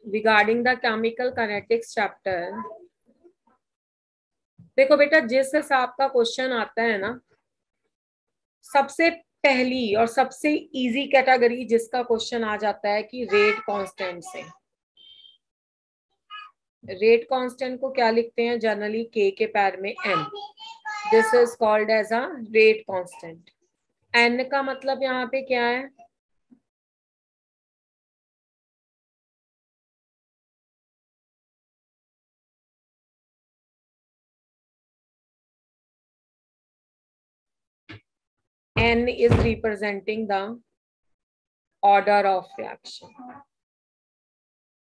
Regarding the chemical kinetics chapter. देखो बेटा, जिस हिसाब का क्वेश्चन आता है ना, सबसे पहली और सबसे इजी कैटेगरी जिसका क्वेश्चन आ जाता है कि रेट कांस्टेंट से। रेट कांस्टेंट को क्या लिखते हैं जनरली? के पैर में n. This is called as a rate constant. N का मतलब यहाँ पे क्या है? N is representing the order of reaction।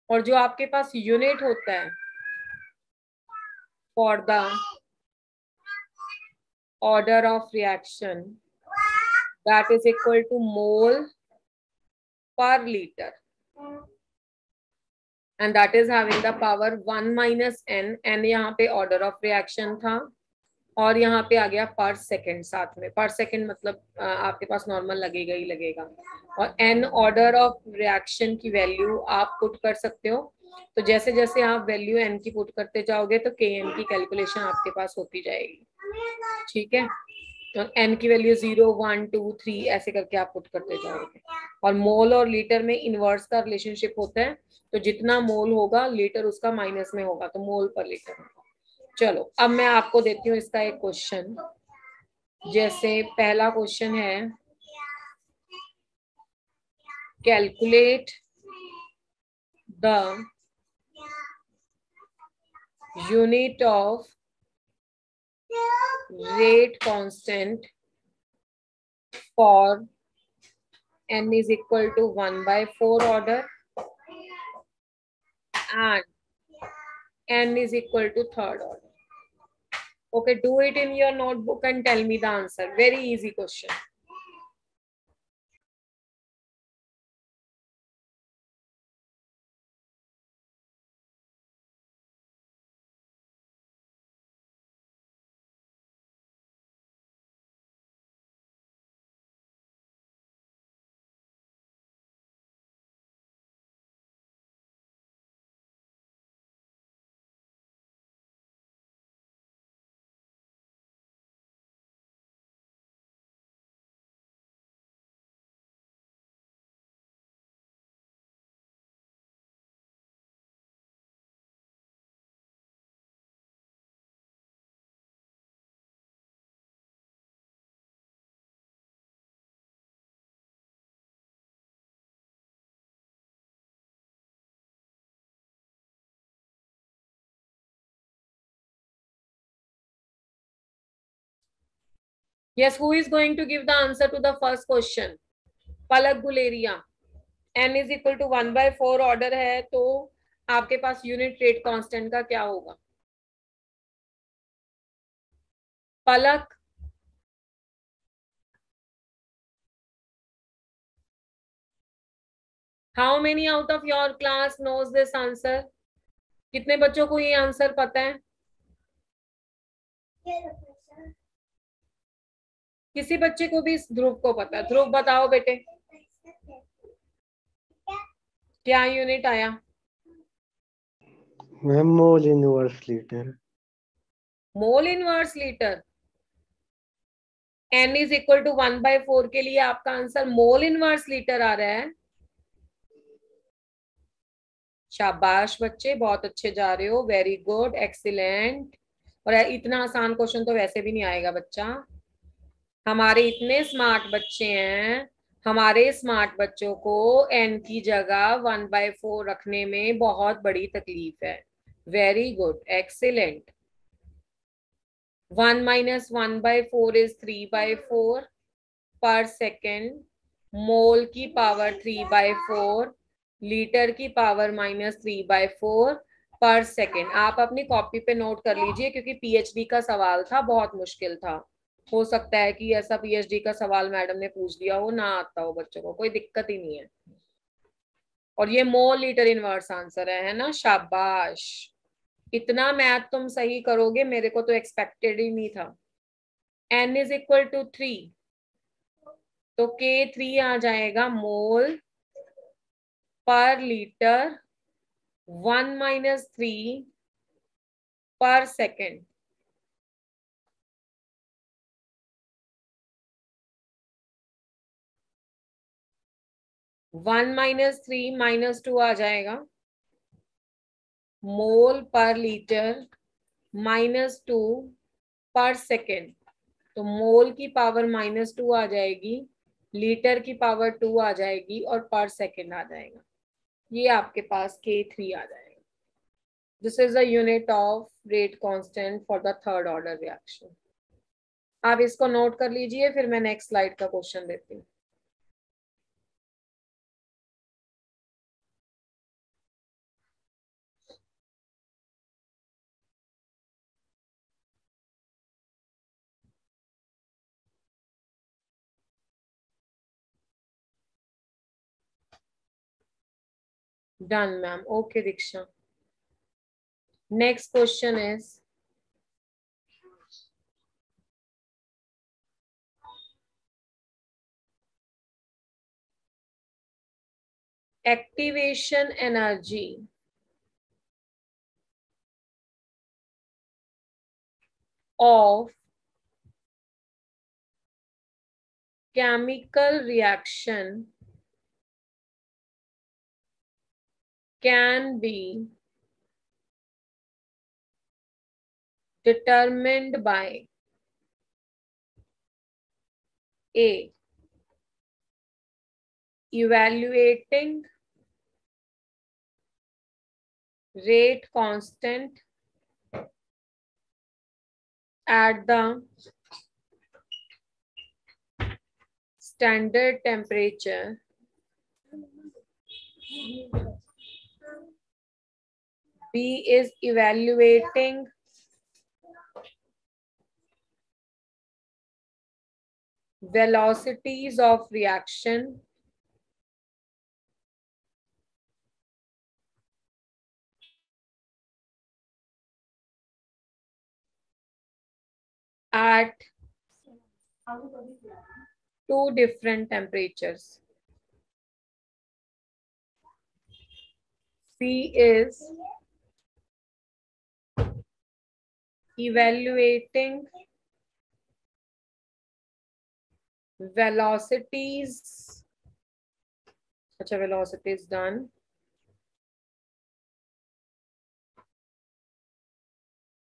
और जो आपके पास यूनिट होता है for the order of reaction, that is equal to mole per liter, and that is having the power 1 minus n। n यहाँ पे order of reaction था, और यहाँ पे आ गया पर सेकेंड साथ में। पर सेकेंड मतलब आपके पास नॉर्मल लगेगा ही लगेगा। और एन ऑर्डर ऑफ रिएक्शन की वैल्यू आप पुट कर सकते हो। तो जैसे जैसे आप वैल्यू एन की पुट करते जाओगे तो के एन की कैलकुलेशन आपके पास होती जाएगी। ठीक है, तो एन की वैल्यू 0 1 2 3 ऐसे करके आप पुट करते जाओगे। और मोल और लीटर में इनवर्स का रिलेशनशिप होता है, तो जितना मोल होगा लीटर उसका माइनस में होगा, तो मोल पर लीटर होगा। चलो अब मैं आपको देती हूँ इसका एक क्वेश्चन। जैसे पहला क्वेश्चन है, calculate the unit of rate constant for n is equal to 1/4 order and n is equal to third order. Okay, do it in your notebook and tell me the answer. Very easy question. Yes, who is going to give the answer to the first question? Palak Guleria. n is equal to 1/4 order है, तो आपके पास unit rate constant का क्या होगा? Palak. How many out of your class knows this answer? कितने बच्चों को ये आंसर पता है? किसी बच्चे को भी? ध्रुव को पता है। ध्रुव बताओ बेटे, क्या यूनिट आया? Ma'am mole inverse litre. Mole inverse litre. n is equal to 1/4 के लिए आपका आंसर मोल इनवर्स लीटर आ रहा है। शाबाश बच्चे, बहुत अच्छे जा रहे हो। Very good, excellent. और इतना आसान क्वेश्चन तो वैसे भी नहीं आएगा बच्चा। हमारे इतने स्मार्ट बच्चे हैं, हमारे स्मार्ट बच्चों को n की जगह 1/4 रखने में बहुत बड़ी तकलीफ है। Very good, excellent. 1 minus 1/4 is 3/4 पर सेकेंड। मोल की पावर 3/4, लीटर की पावर -3/4 पर सेकेंड। आप अपनी कॉपी पे नोट कर लीजिए, क्योंकि पीएचडी का सवाल था, बहुत मुश्किल था। हो सकता है कि ऐसा पीएचडी का सवाल मैडम ने पूछ दिया हो, ना आता हो बच्चों को, कोई दिक्कत ही नहीं है। और ये मोल लीटर इनवर्स आंसर है ना? शाबाश, इतना मैथ तुम सही करोगे, मेरे को तो एक्सपेक्टेड ही नहीं था। n इज इक्वल टू 3, तो K3 आ जाएगा मोल पर लीटर 1 - 3 per second. वन -3 - 2 आ जाएगा, मोल पर लीटर -2 पर सेकेंड। तो मोल की पावर -2 आ जाएगी, लीटर की पावर 2 आ जाएगी और पर सेकेंड आ जाएगा। ये आपके पास K3 आ जाएगा। This is the unit of rate constant for the third order reaction. आप इसको नोट कर लीजिए, फिर मैं नेक्स्ट स्लाइड का क्वेश्चन देती हूँ। Done, ma'am. Okay, Diksha. Next question is, activation energy of chemical reaction can be determined by A, evaluating rate constant at the standard temperature, B is evaluating velocities of reaction at two different temperatures. C is evaluating velocities. अच्छा, velocities done.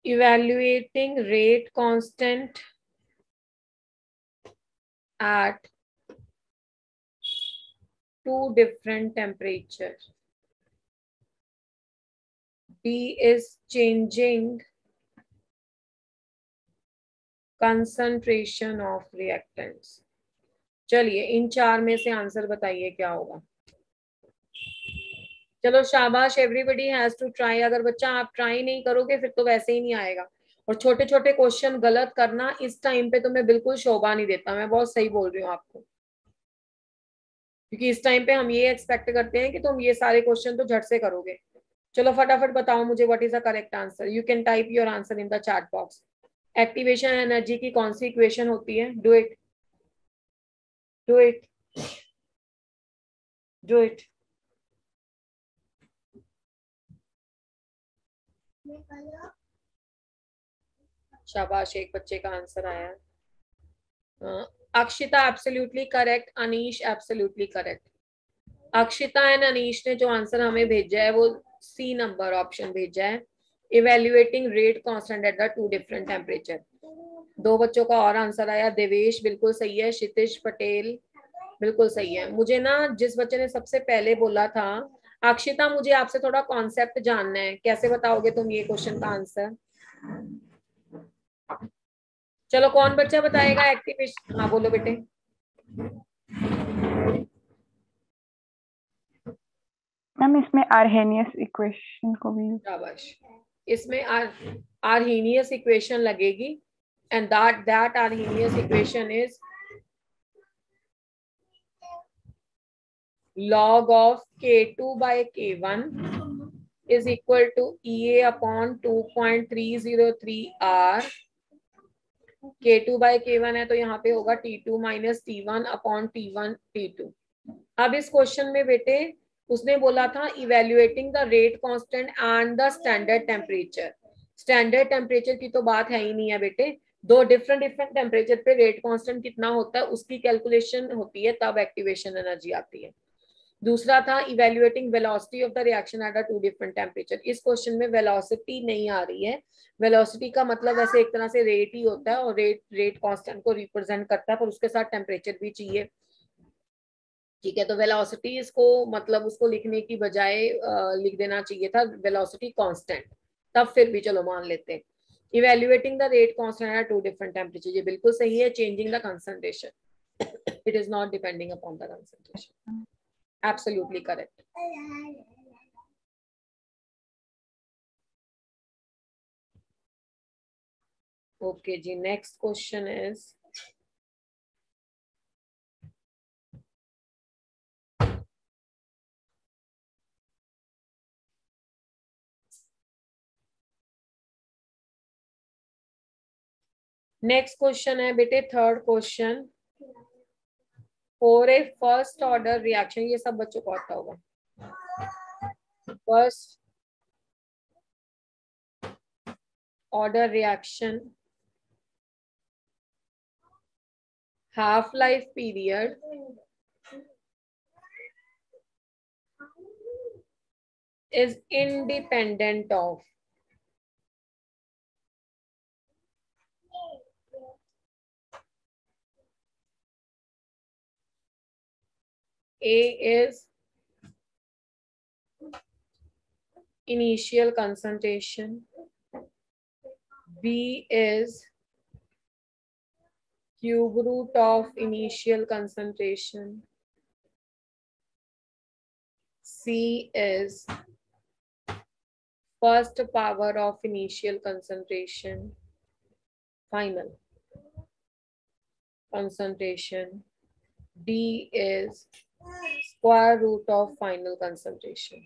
Evaluating rate constant at two different temperatures. D is changing concentration of reactants. चलिए इन चार में से answer बताइए क्या होगा। चलो शाबाश, एवरीबडी हैज टू ट्राई। अगर बच्चा आप ट्राई नहीं करोगे फिर तो वैसे ही नहीं आएगा। और छोटे छोटे क्वेश्चन गलत करना इस टाइम पे तो मैं बिल्कुल शोभा नहीं देता। मैं बहुत सही बोल रही हूँ आपको, क्योंकि इस टाइम पे हम ये एक्सपेक्ट करते हैं कि तुम ये सारे क्वेश्चन तो झट से करोगे। चलो फटाफट बताओ मुझे what is the correct answer. You can type your answer in the chat box. Activation energy की कौन सी इक्वेशन होती है? Do it, do it, do it. शाबाश, एक बच्चे का आंसर आया। Akshita absolutely correct, Anish absolutely correct. Akshita and Anish ने जो आंसर हमें भेजा है वो सी नंबर ऑप्शन भेजा है, evaluating rate constant at the two different temperature. दो बच्चों का और आंसर आया। देवेश बिल्कुल सही है, क्षितिज पटेल बिल्कुल सही है। मुझे ना जिस बच्चे ने सबसे पहले बोला था, अक्षिता मुझे आपसे थोड़ा कॉन्सेप्ट जानना है, कैसे बताओगे तुम ये क्वेश्चन का आंसर? चलो कौन बच्चा बताएगा एक्टिवेशन? हाँ बोलो बेटे। मैम इसमें आर्हेनियस इक्वेशन को भी, शाबाश, इसमें आर्हेनियस इक्वेशन लगेगी and that Arrhenius equation is log of K2 by K1 is equal to EA upon 2.303 R। K2 by K1 है तो यहाँ पे होगा T2 minus T1 upon T1 T2। अब इस क्वेश्चन में बेटे उसने बोला था evaluating the rate constant and the standard temperature. Standard temperature की तो बात है ही नहीं है बेटे, दो डिफरेंट डिफरेंट टेम्परेचर पे रेट कांस्टेंट कितना होता है उसकी कैलकुलेशन होती है, तब एक्टिवेशन एनर्जी आती है। दूसरा था evaluating velocity of the reaction at a two different temperature. इस क्वेश्चन में वेलोसिटी नहीं आ रही है, वेलोसिटी का मतलब वैसे एक तरह से रेट ही होता है और रेट कांस्टेंट को रिप्रेजेंट करता है, पर उसके साथ टेम्परेचर भी चाहिए। ठीक है, तो वेलोसिटी इसको मतलब उसको लिखने की बजाय लिख देना चाहिए था वेलोसिटी कांस्टेंट, तब फिर भी चलो मान लेते हैं। Evaluating the rate constant at two different temperature, ये बिल्कुल सही है। Changing the concentration, it is not depending upon the concentration, absolutely correct. Okay जी, next question is next question है बेटे third question. For a first order reaction, ये सब बच्चों को आता होगा। First order reaction, half life period is independent of A is initial concentration, B is cube root of initial concentration, C is first power of initial concentration, final concentration, D is square root of final concentration।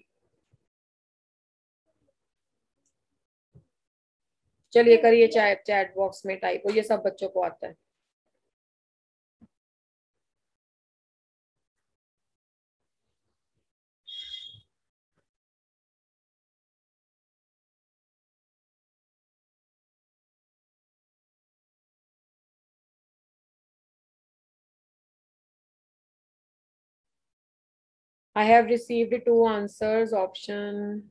चलिए करिए chat box में type, ये सब बच्चों को आता है। I have received 2 answers option.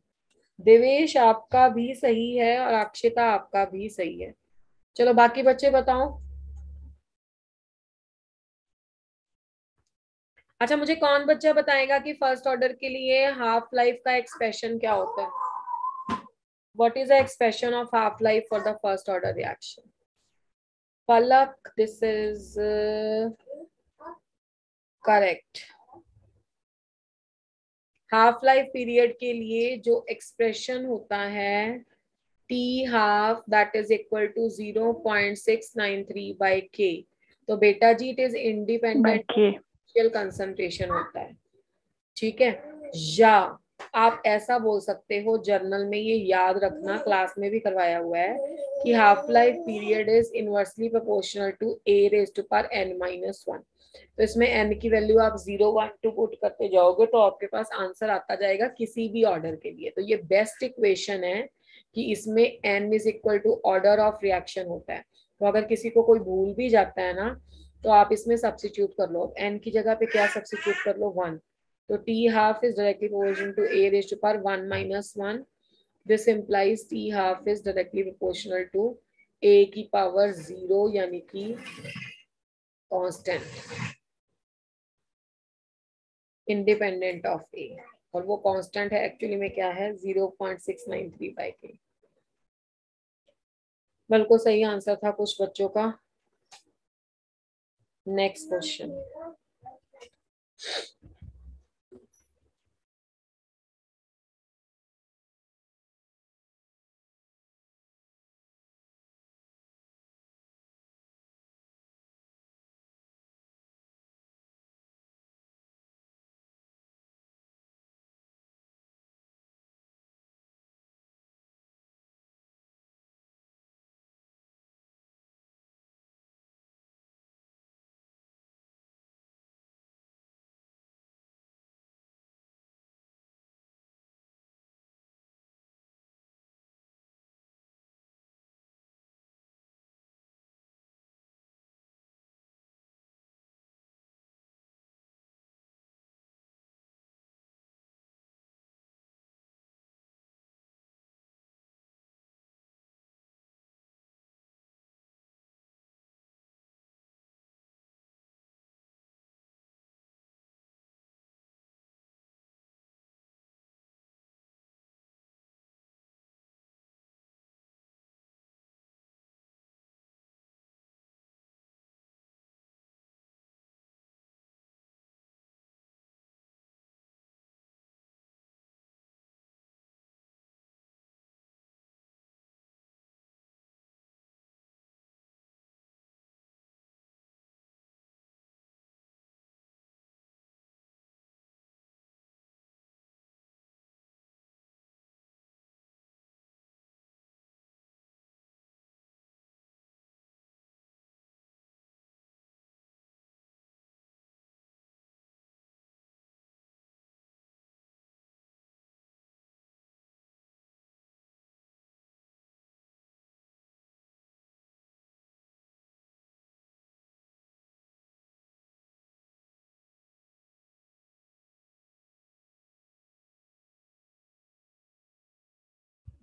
Devesh आपका भी सही है और अक्षिता आपका भी सही है। चलो बाकी बच्चे बताओ। अच्छा, मुझे कौन बच्चा बताएगा कि फर्स्ट ऑर्डर के लिए हाफ लाइफ का एक्सप्रेशन क्या होता है? What is the expression of half life for the first order reaction? Palak, this is correct. Half life period के लिए जो एक्सप्रेशन होता है t half that is equal to 0.693 by k, तो बेटा जी it is independent initial concentration होता है। ठीक है, या आप ऐसा बोल सकते हो, जर्नल में ये याद रखना, क्लास में भी करवाया हुआ है कि half life period is inversely proportional to a raise to power n-1। तो इसमें n की वैल्यू आप 0 1 2 पुट करते जाओगे तो आपके पास आंसर आता जाएगा किसी भी ऑर्डर के लिए। तो ये बेस्ट इक्वेशन है कि इसमें n is equal to order of reaction होता है। तो अगर किसी को कोई भूल भी जाता है ना, तो आप इसमें सब्स्टिट्यूट कर लो, n की जगह पे क्या सब्स्टिट्यूट कर लो, 1। तो t half is directly proportional to a raised to power 1 minus 1. This implies t half is directly proportional to a की पावर 0 यानी कि कांस्टेंट इंडिपेंडेंट ऑफ a, और वो कांस्टेंट है एक्चुअली में क्या है 0.693 बाई के। बिल्कुल सही आंसर था कुछ बच्चों का। Next question.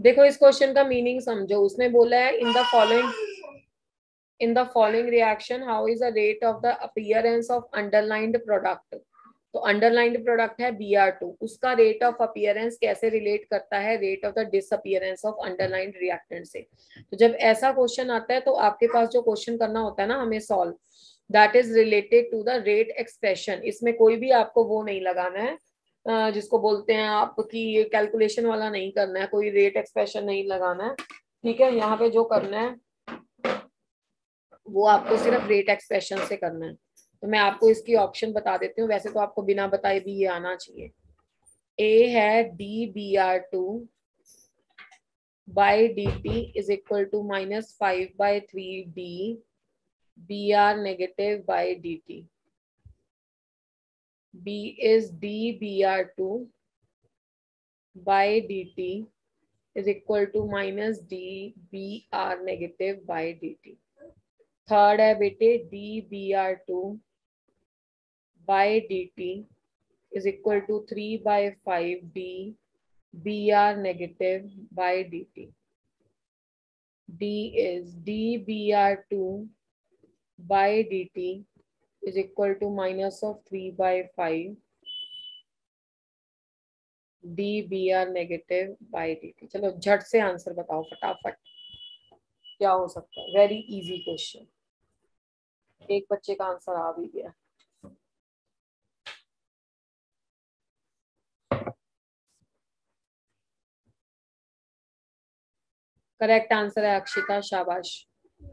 देखो इस क्वेश्चन का मीनिंग समझो, उसने बोला है in the following reaction how is the rate of the appearance of underlined product. तो अंडरलाइंड प्रोडक्ट है Br2, उसका रेट ऑफ अपीयरेंस कैसे रिलेट करता है rate of the disappearance of underlined reactant से। तो जब ऐसा क्वेश्चन आता है तो आपके पास जो क्वेश्चन करना होता है ना हमें solve, that is related to the rate expression. इसमें कोई भी आपको वो नहीं लगाना है जिसको बोलते हैं आपकी कैलकुलेशन वाला नहीं करना है, कोई रेट एक्सप्रेशन नहीं लगाना है। ठीक है, यहाँ पे जो करना है वो आपको सिर्फ रेट एक्सप्रेशन से करना है। तो मैं आपको इसकी ऑप्शन बता देती हूँ, वैसे तो आपको बिना बताए भी ये आना चाहिए। ए है dBr2 by dt is equal to -5/3d Br negative by dt. B is dBr2 by dt is equal to -dBr negative by dt. Third है बेटे dBr2 by dt is equal to 3/5d Br negative by dt. D is dBr2 by dt is equal to minus of 3/5 dBr negative by dt. चलो झट से answer बताओ फटाफट, क्या हो सकता है। वेरी इजी क्वेश्चन, एक बच्चे का आंसर आ भी गया। करेक्ट आंसर है अक्षिता, शाबाश।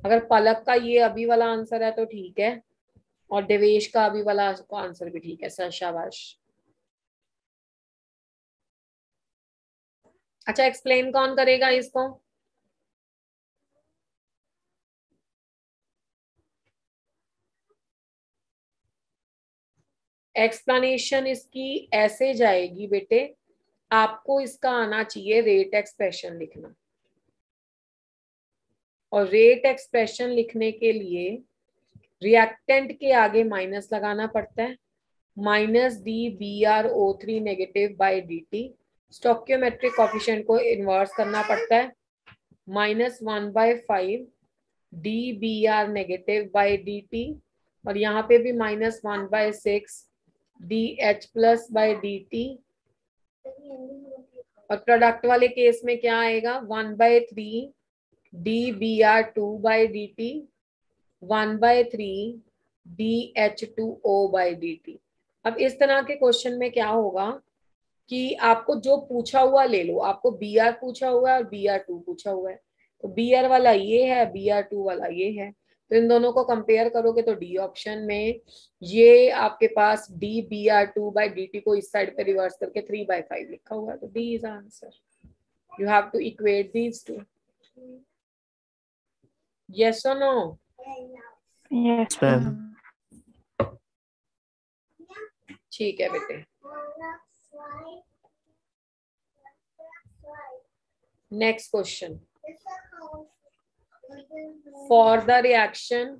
अगर पलक का ये अभी वाला आंसर है तो ठीक है, और देवेश का अभी वाला आंसर भी ठीक है सर, शाबाश। अच्छा एक्सप्लेन कौन करेगा इसको? एक्सप्लेनेशन इसकी ऐसे जाएगी बेटे, आपको इसका आना चाहिए रेट एक्सप्रेशन लिखना, और रेट एक्सप्रेशन लिखने के लिए रिएक्टेंट के आगे माइनस लगाना पड़ता है, -dBrO3 negative by dt। Stoichiometric coefficient को इन्वर्स करना पड़ता है, -1/5 dBr नेगेटिव बाई dt, और यहाँ पे भी -1/6 dH प्लस बाई dt, और प्रोडक्ट वाले केस में क्या आएगा 1/3 dBr2 by dt 1/3 dH2O by dt। अब इस तरह के क्वेश्चन में क्या होगा कि आपको जो पूछा हुआ ले लो, आपको Br पूछा हुआ है और Br2 पूछा हुआ है, तो Br वाला ये है, Br2 वाला ये है, तो इन दोनों को कंपेयर करोगे तो डी ऑप्शन में ये आपके पास dBr2 बाई dt को इस साइड पे रिवर्स करके 3/5 लिखा हुआ है, तो D is answer. You have to equate these two. Yes और नो? Yes, ma'am. ma'am. ठीक है बेटे। Next question, for the reaction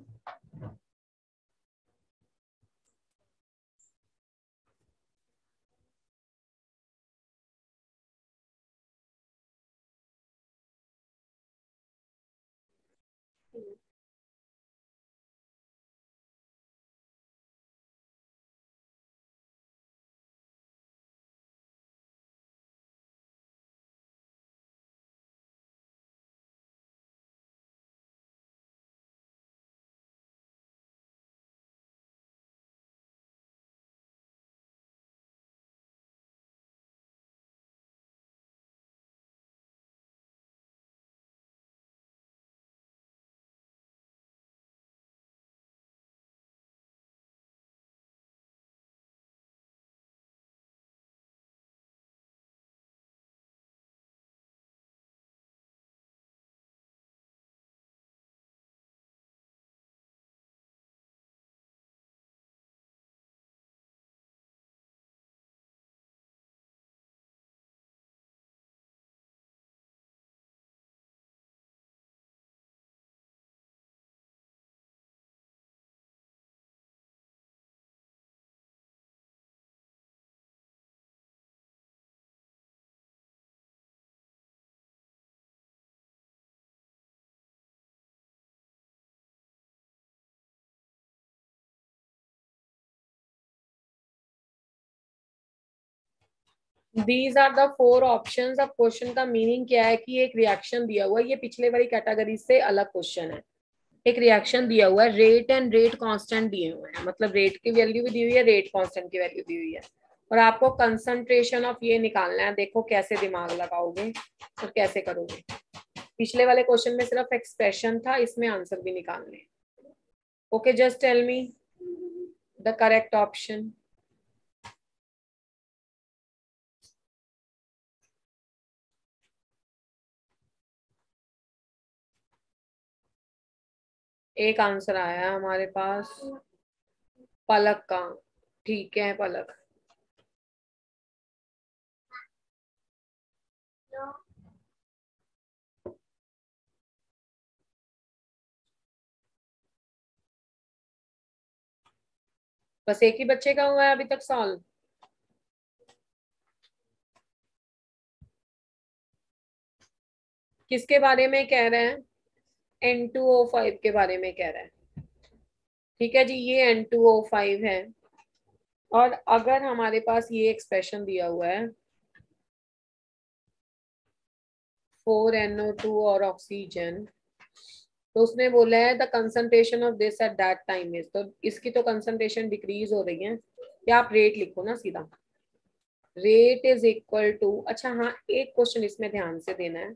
these are the 4 options. अब क्वेश्चन का मीनिंग क्या है कि एक रिएक्शन दिया हुआ है, ये पिछले वाली कैटेगरी से अलग क्वेश्चन है। एक रिएक्शन दिया हुआ है, रेट एंड रेट कांस्टेंट दिए हुए हैं, मतलब रेट की वैल्यू भी दी हुई है, रेट कांस्टेंट की वैल्यू दी हुई है, और आपको कंसंट्रेशन ऑफ ये निकालना है। देखो कैसे दिमाग लगाओगे और कैसे करोगे। पिछले वाले क्वेश्चन में सिर्फ एक्सप्रेशन था, इसमें आंसर भी निकालने। Okay, just tell me the correct option. एक आंसर आया है हमारे पास पलक का। ठीक है पलक। बस एक ही बच्चे का हुआ है अभी तक सॉल्व। किसके बारे में कह रहे हैं? N2O5 के बारे में कह रहे हैं। ठीक है जी, ये N2O5 है। और अगर हमारे पास ये एक्सप्रेशन दिया हुआ है 4NO2 और ऑक्सीजन, तो उसने बोला है the concentration of this at that time is, तो इसकी तो कंसंट्रेशन डिक्रीज हो रही है। या आप रेट लिखो ना सीधा, रेट इज इक्वल टू। अच्छा हाँ, एक क्वेश्चन इसमें ध्यान से देना है।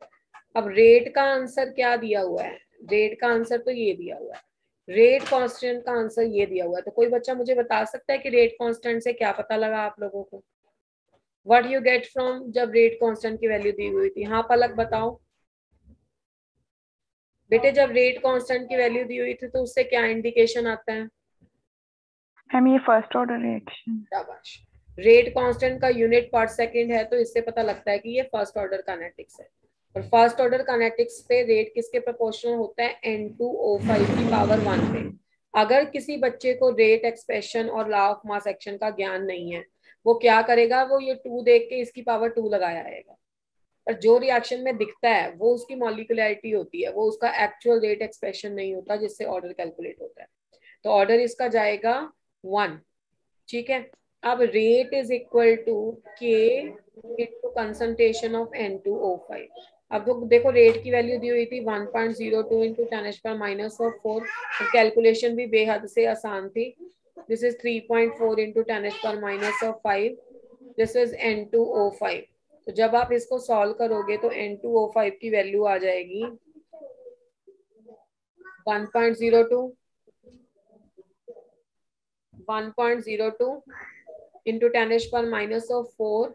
अब रेट का आंसर क्या दिया हुआ है? रेट का आंसर तो ये दिया हुआ है, रेट कांस्टेंट का आंसर ये दिया हुआ है। तो कोई बच्चा मुझे बता सकता है कि रेट कांस्टेंट से क्या पता लगा आप लोगों को? व्हाट यू गेट फ्रॉम जब रेट कांस्टेंट की वैल्यू दी हुई थी? हाँ पलक बताओ बेटे, जब रेट कांस्टेंट की वैल्यू दी हुई थी तो उससे क्या इंडिकेशन आता है? मैम ये फर्स्ट ऑर्डर रिएक्शन। शाबाश। रेट कांस्टेंट का यूनिट पर सेकंड है, तो इससे पता लगता है कि ये फर्स्ट ऑर्डर काइनेटिक्स है। और फर्स्ट ऑर्डर काइनेटिक्स पे रेट किसके प्रोपोर्शनल होता है? N2O5 की पावर 1 पे। अगर किसी बच्चे को रेट एक्सप्रेशन और लॉ ऑफ मास एक्शन का ज्ञान नहीं है, वो क्या करेगा? वो ये 2 देख के इसकी पावर 2 लगाया आएगा। और जो रिएक्शन में दिखता है वो उसकी मॉलिक्यूलरिटी होती है, वो उसका एक्चुअल रेट एक्सप्रेशन नहीं होता जिससे ऑर्डर कैलकुलेट होता है। तो ऑर्डर इसका जाएगा 1। ठीक है। अब रेट इज इक्वल टू के इंटू कंसंट्रेशन ऑफ N2O5। अब तो देखो रेट की वैल्यू दी हुई थी 1.02 इंटू 10⁻⁴। कैलकुलेशन भी बेहद से आसान थी। This is 3.4 into 10⁻⁵। This is N2O5। तो जब आप इसको सॉल्व करोगे तो N2O5 की वैल्यू आ जाएगी 1.02 into 10⁻⁴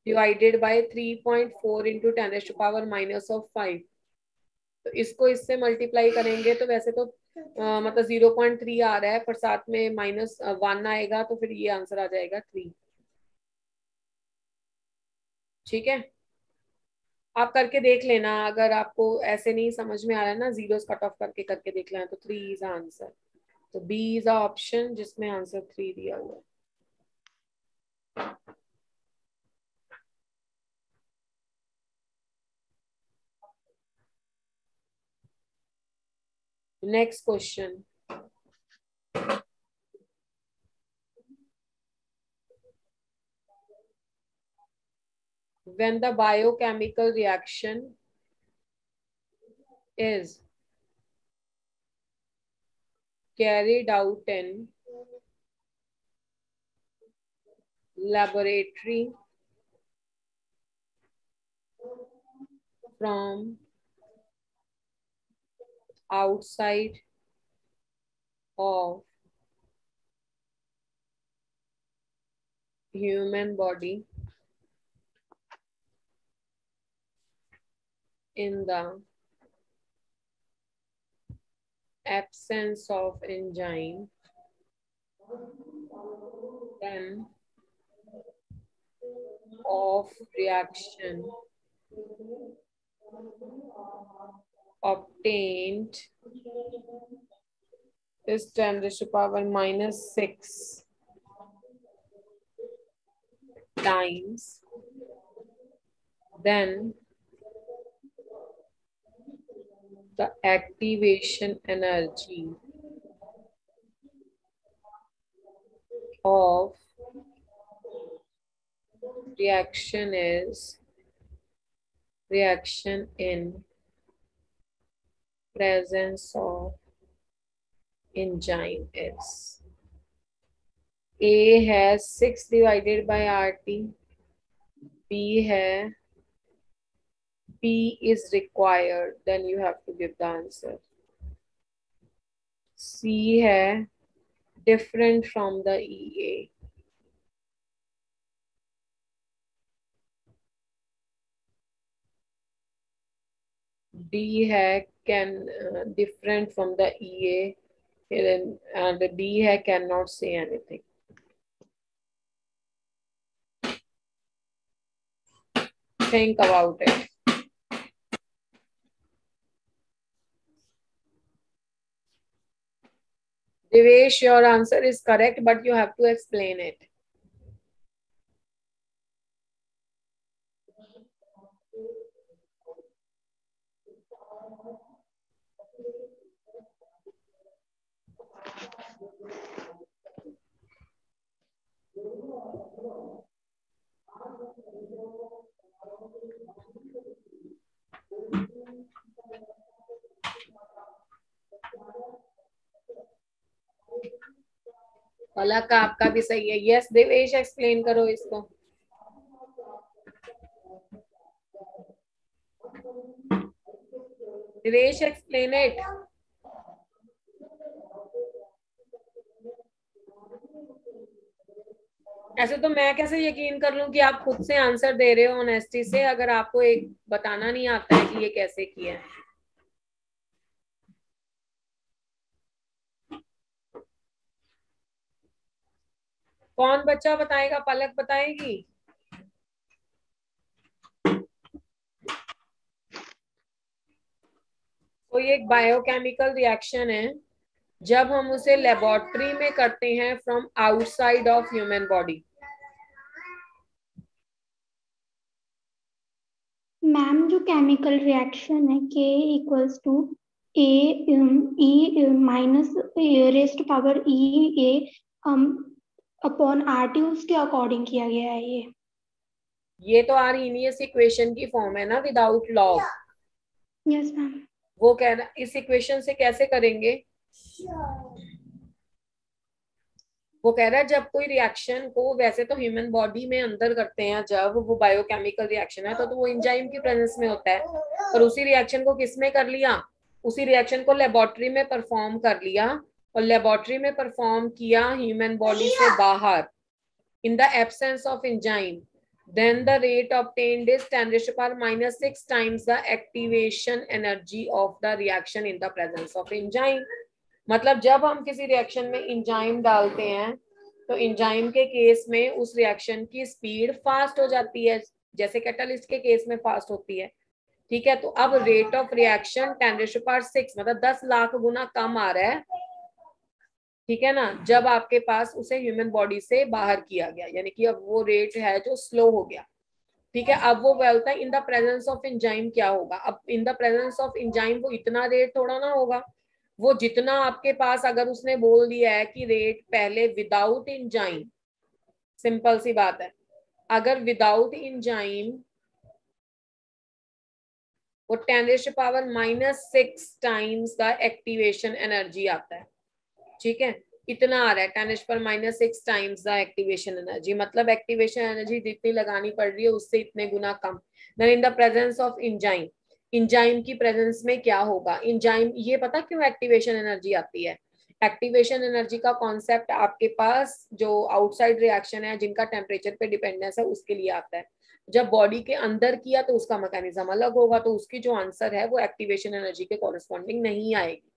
divided by 3.4 into 10⁻⁵। तो इसको इससे मल्टीप्लाई करेंगे तो वैसे तो मतलब 0.3 आ रहा है, पर साथ में -1 आएगा, तो फिर ये आंसर आ जाएगा 3। ठीक है, आप करके देख लेना। अगर आपको ऐसे नहीं समझ में आ रहा है ना, जीरोस कट ऑफ करके करके देख लेना। तो 3 इज आंसर। तो बी इज ऑप्शन जिसमें आंसर 3 दिया हुआ है। Next question. When the biochemical reaction is carried out in laboratory from outside of human body in the absence of enzyme, then of reaction obtained is 10⁻⁻⁶ times, then the activation energy of reaction in presence of enzyme is A है 6 divided by RT, B है P is required, then you have to give the answer. C है different from the EA. D है can different from the EA, and the D है cannot say anything. Think about it. Devesh, your answer is correct, but you have to explain it. पलक का आपका भी सही है. Yes Devesh, explain करो इसको. Devesh, explain it. ऐसे तो मैं कैसे यकीन कर लूं कि आप खुद से आंसर दे रहे हो ऑनेस्टी से, अगर आपको एक बताना नहीं आता है कि ये कैसे किया है. कौन बच्चा बताएगा? पलक बताएगी. तो ये एक बायोकेमिकल रिएक्शन है जब हम उसे लेबोरेटरी में करते हैं from outside of human body. Ma'am जो केमिकल रिएक्शन है K equals to E minus raised to power E A upon RT, उसके अकॉर्डिंग किया गया है ये तो आर्हेनियस इक्वेशन की फॉर्म है ना, विदाउट लॉग. Yes ma'am. वो कह रहा इस इक्वेशन से कैसे करेंगे? वो कह रहा है जब कोई रिएक्शन को वैसे तो ह्यूमन बॉडी में अंदर करते हैं, जब वो बायोकेमिकल रिएक्शन है तो वो एंजाइम की प्रेजेंस में होता है, और उसी रिएक्शन को किसमें कर लिया? उसी रिएक्शन को लेबोरेटरी में परफॉर्म कर लिया, और लेबोरेटरी में परफॉर्म किया ह्यूमन बॉडी से बाहर in the absence of enzyme, then the rate obtained is 10⁻⁻⁶ times the activation energy of the reaction in the presence of enzyme. मतलब जब हम किसी रिएक्शन में एंजाइम डालते हैं तो एंजाइम के केस में उस रिएक्शन की स्पीड फास्ट हो जाती है, जैसे कैटालिस्ट के केस में फास्ट होती है. ठीक है, तो अब रेट ऑफ रिएक्शन 10⁶ मतलब 10 लाख गुना कम आ रहा है. ठीक है ना, जब आपके पास उसे ह्यूमन बॉडी से बाहर किया गया, यानी कि अब वो रेट है जो स्लो हो गया. ठीक है, अब वो बोलता है इन द प्रेजेंस ऑफ एंजाइम क्या होगा. अब इन द प्रेजेंस ऑफ एंजाइम वो इतना रेट थोड़ा ना होगा, वो जितना आपके पास, अगर उसने बोल दिया है कि रेट पहले विदाउट एंजाइम, सिंपल सी बात है, अगर विदाउट एंजाइम वो 10⁻⁻⁶ टाइम्स द एक्टिवेशन एनर्जी आता है. ठीक है, इतना आ रहा है 10⁻⁻⁶ टाइम्स द एक्टिवेशन एनर्जी, मतलब एक्टिवेशन एनर्जी जितनी लगानी पड़ रही है उससे इतने गुना कम. Then in the presence of enzyme, enzyme की प्रेजेंस में क्या होगा? एंजाइम, ये पता क्यों एक्टिवेशन एनर्जी आती है? एक्टिवेशन एनर्जी का कॉन्सेप्ट आपके पास जो आउटसाइड रिएक्शन है जिनका टेम्परेचर पे डिपेंडेंस है उसके लिए आता है. जब बॉडी के अंदर किया तो उसका मैकेनिज्म अलग होगा, तो उसकी जो आंसर है वो एक्टिवेशन एनर्जी के कॉरेस्पॉन्डिंग नहीं आएगी.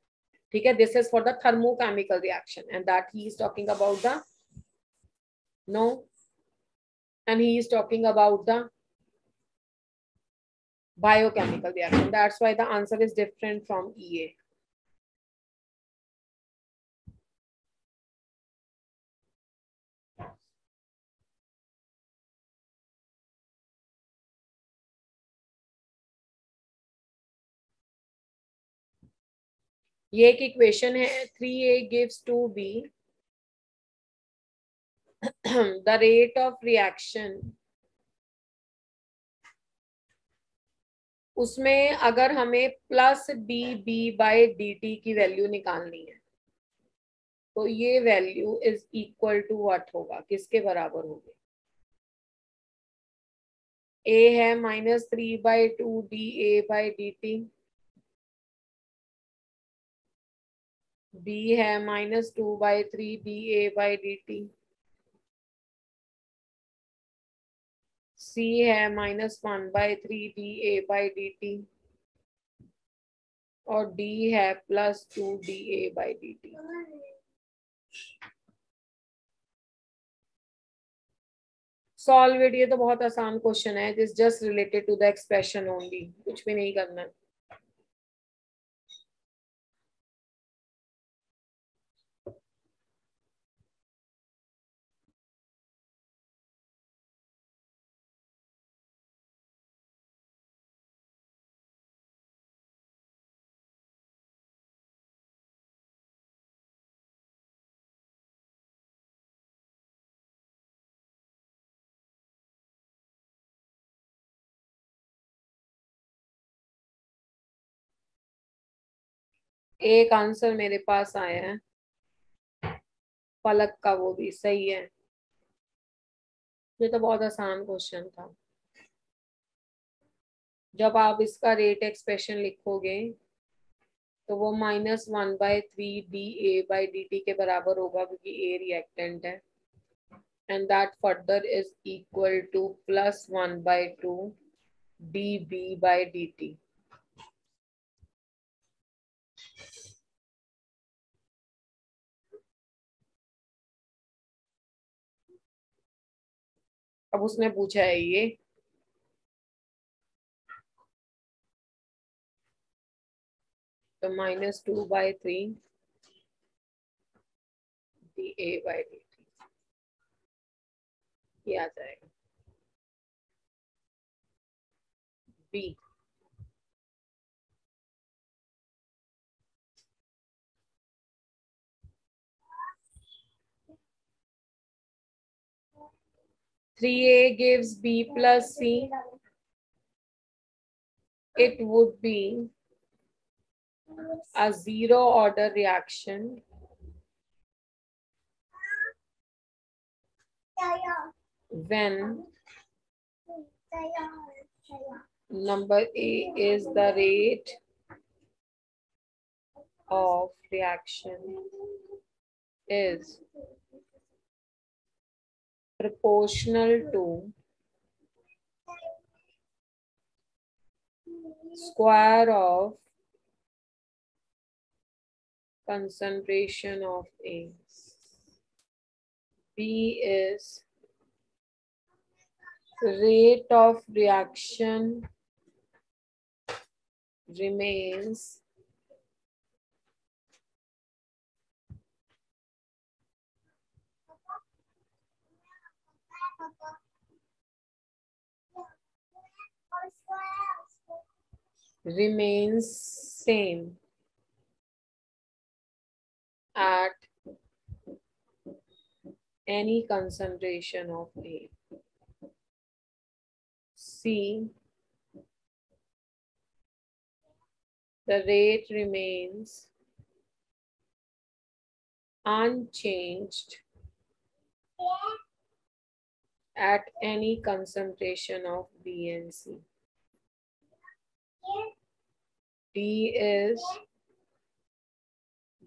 ठीक है, this is for the thermochemical reaction and that he is talking about the no and he is talking about the biochemical reaction. That's why the answer is different from EA. ये एक equation है, 3A gives 2B. The rate of reaction उसमें अगर हमें plus d B by d t की value निकालनी है तो ये value is equal to what होगा, किसके बराबर होगी? ए है -3/2 d A by d t, B है -2/3 d A by d t, C है -1/3 d A by d t, और डी है +2 d A by d t. Solve it, ये तो बहुत आसान क्वेश्चन है, this just related to the expression only, कुछ भी नहीं करना है। एक आंसर मेरे पास आया है पलक का, वो भी सही है। ये तो बहुत आसान क्वेश्चन था। जब आप इसका रेट एक्सप्रेशन लिखोगे तो वो -1/3 d A by d t के बराबर होगा, क्योंकि ए रिएक्टेंट है, and that further is equal to +1/2 d B by d t. अब उसने पूछा है ये तो -2/3 d A by d t ये आ जाएगा B. Three A gives B plus C, it would be a zero order reaction when number A is the rate of reaction is proportional to square of concentration of A. B is rate of reaction remains same at any concentration of A. C, the rate remains unchanged at any concentration of B and C. D is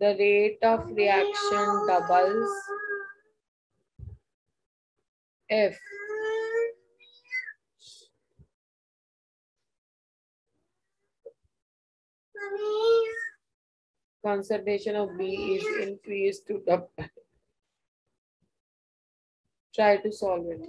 the rate of reaction doubles if concentration of B is increased to double. Try to solve it.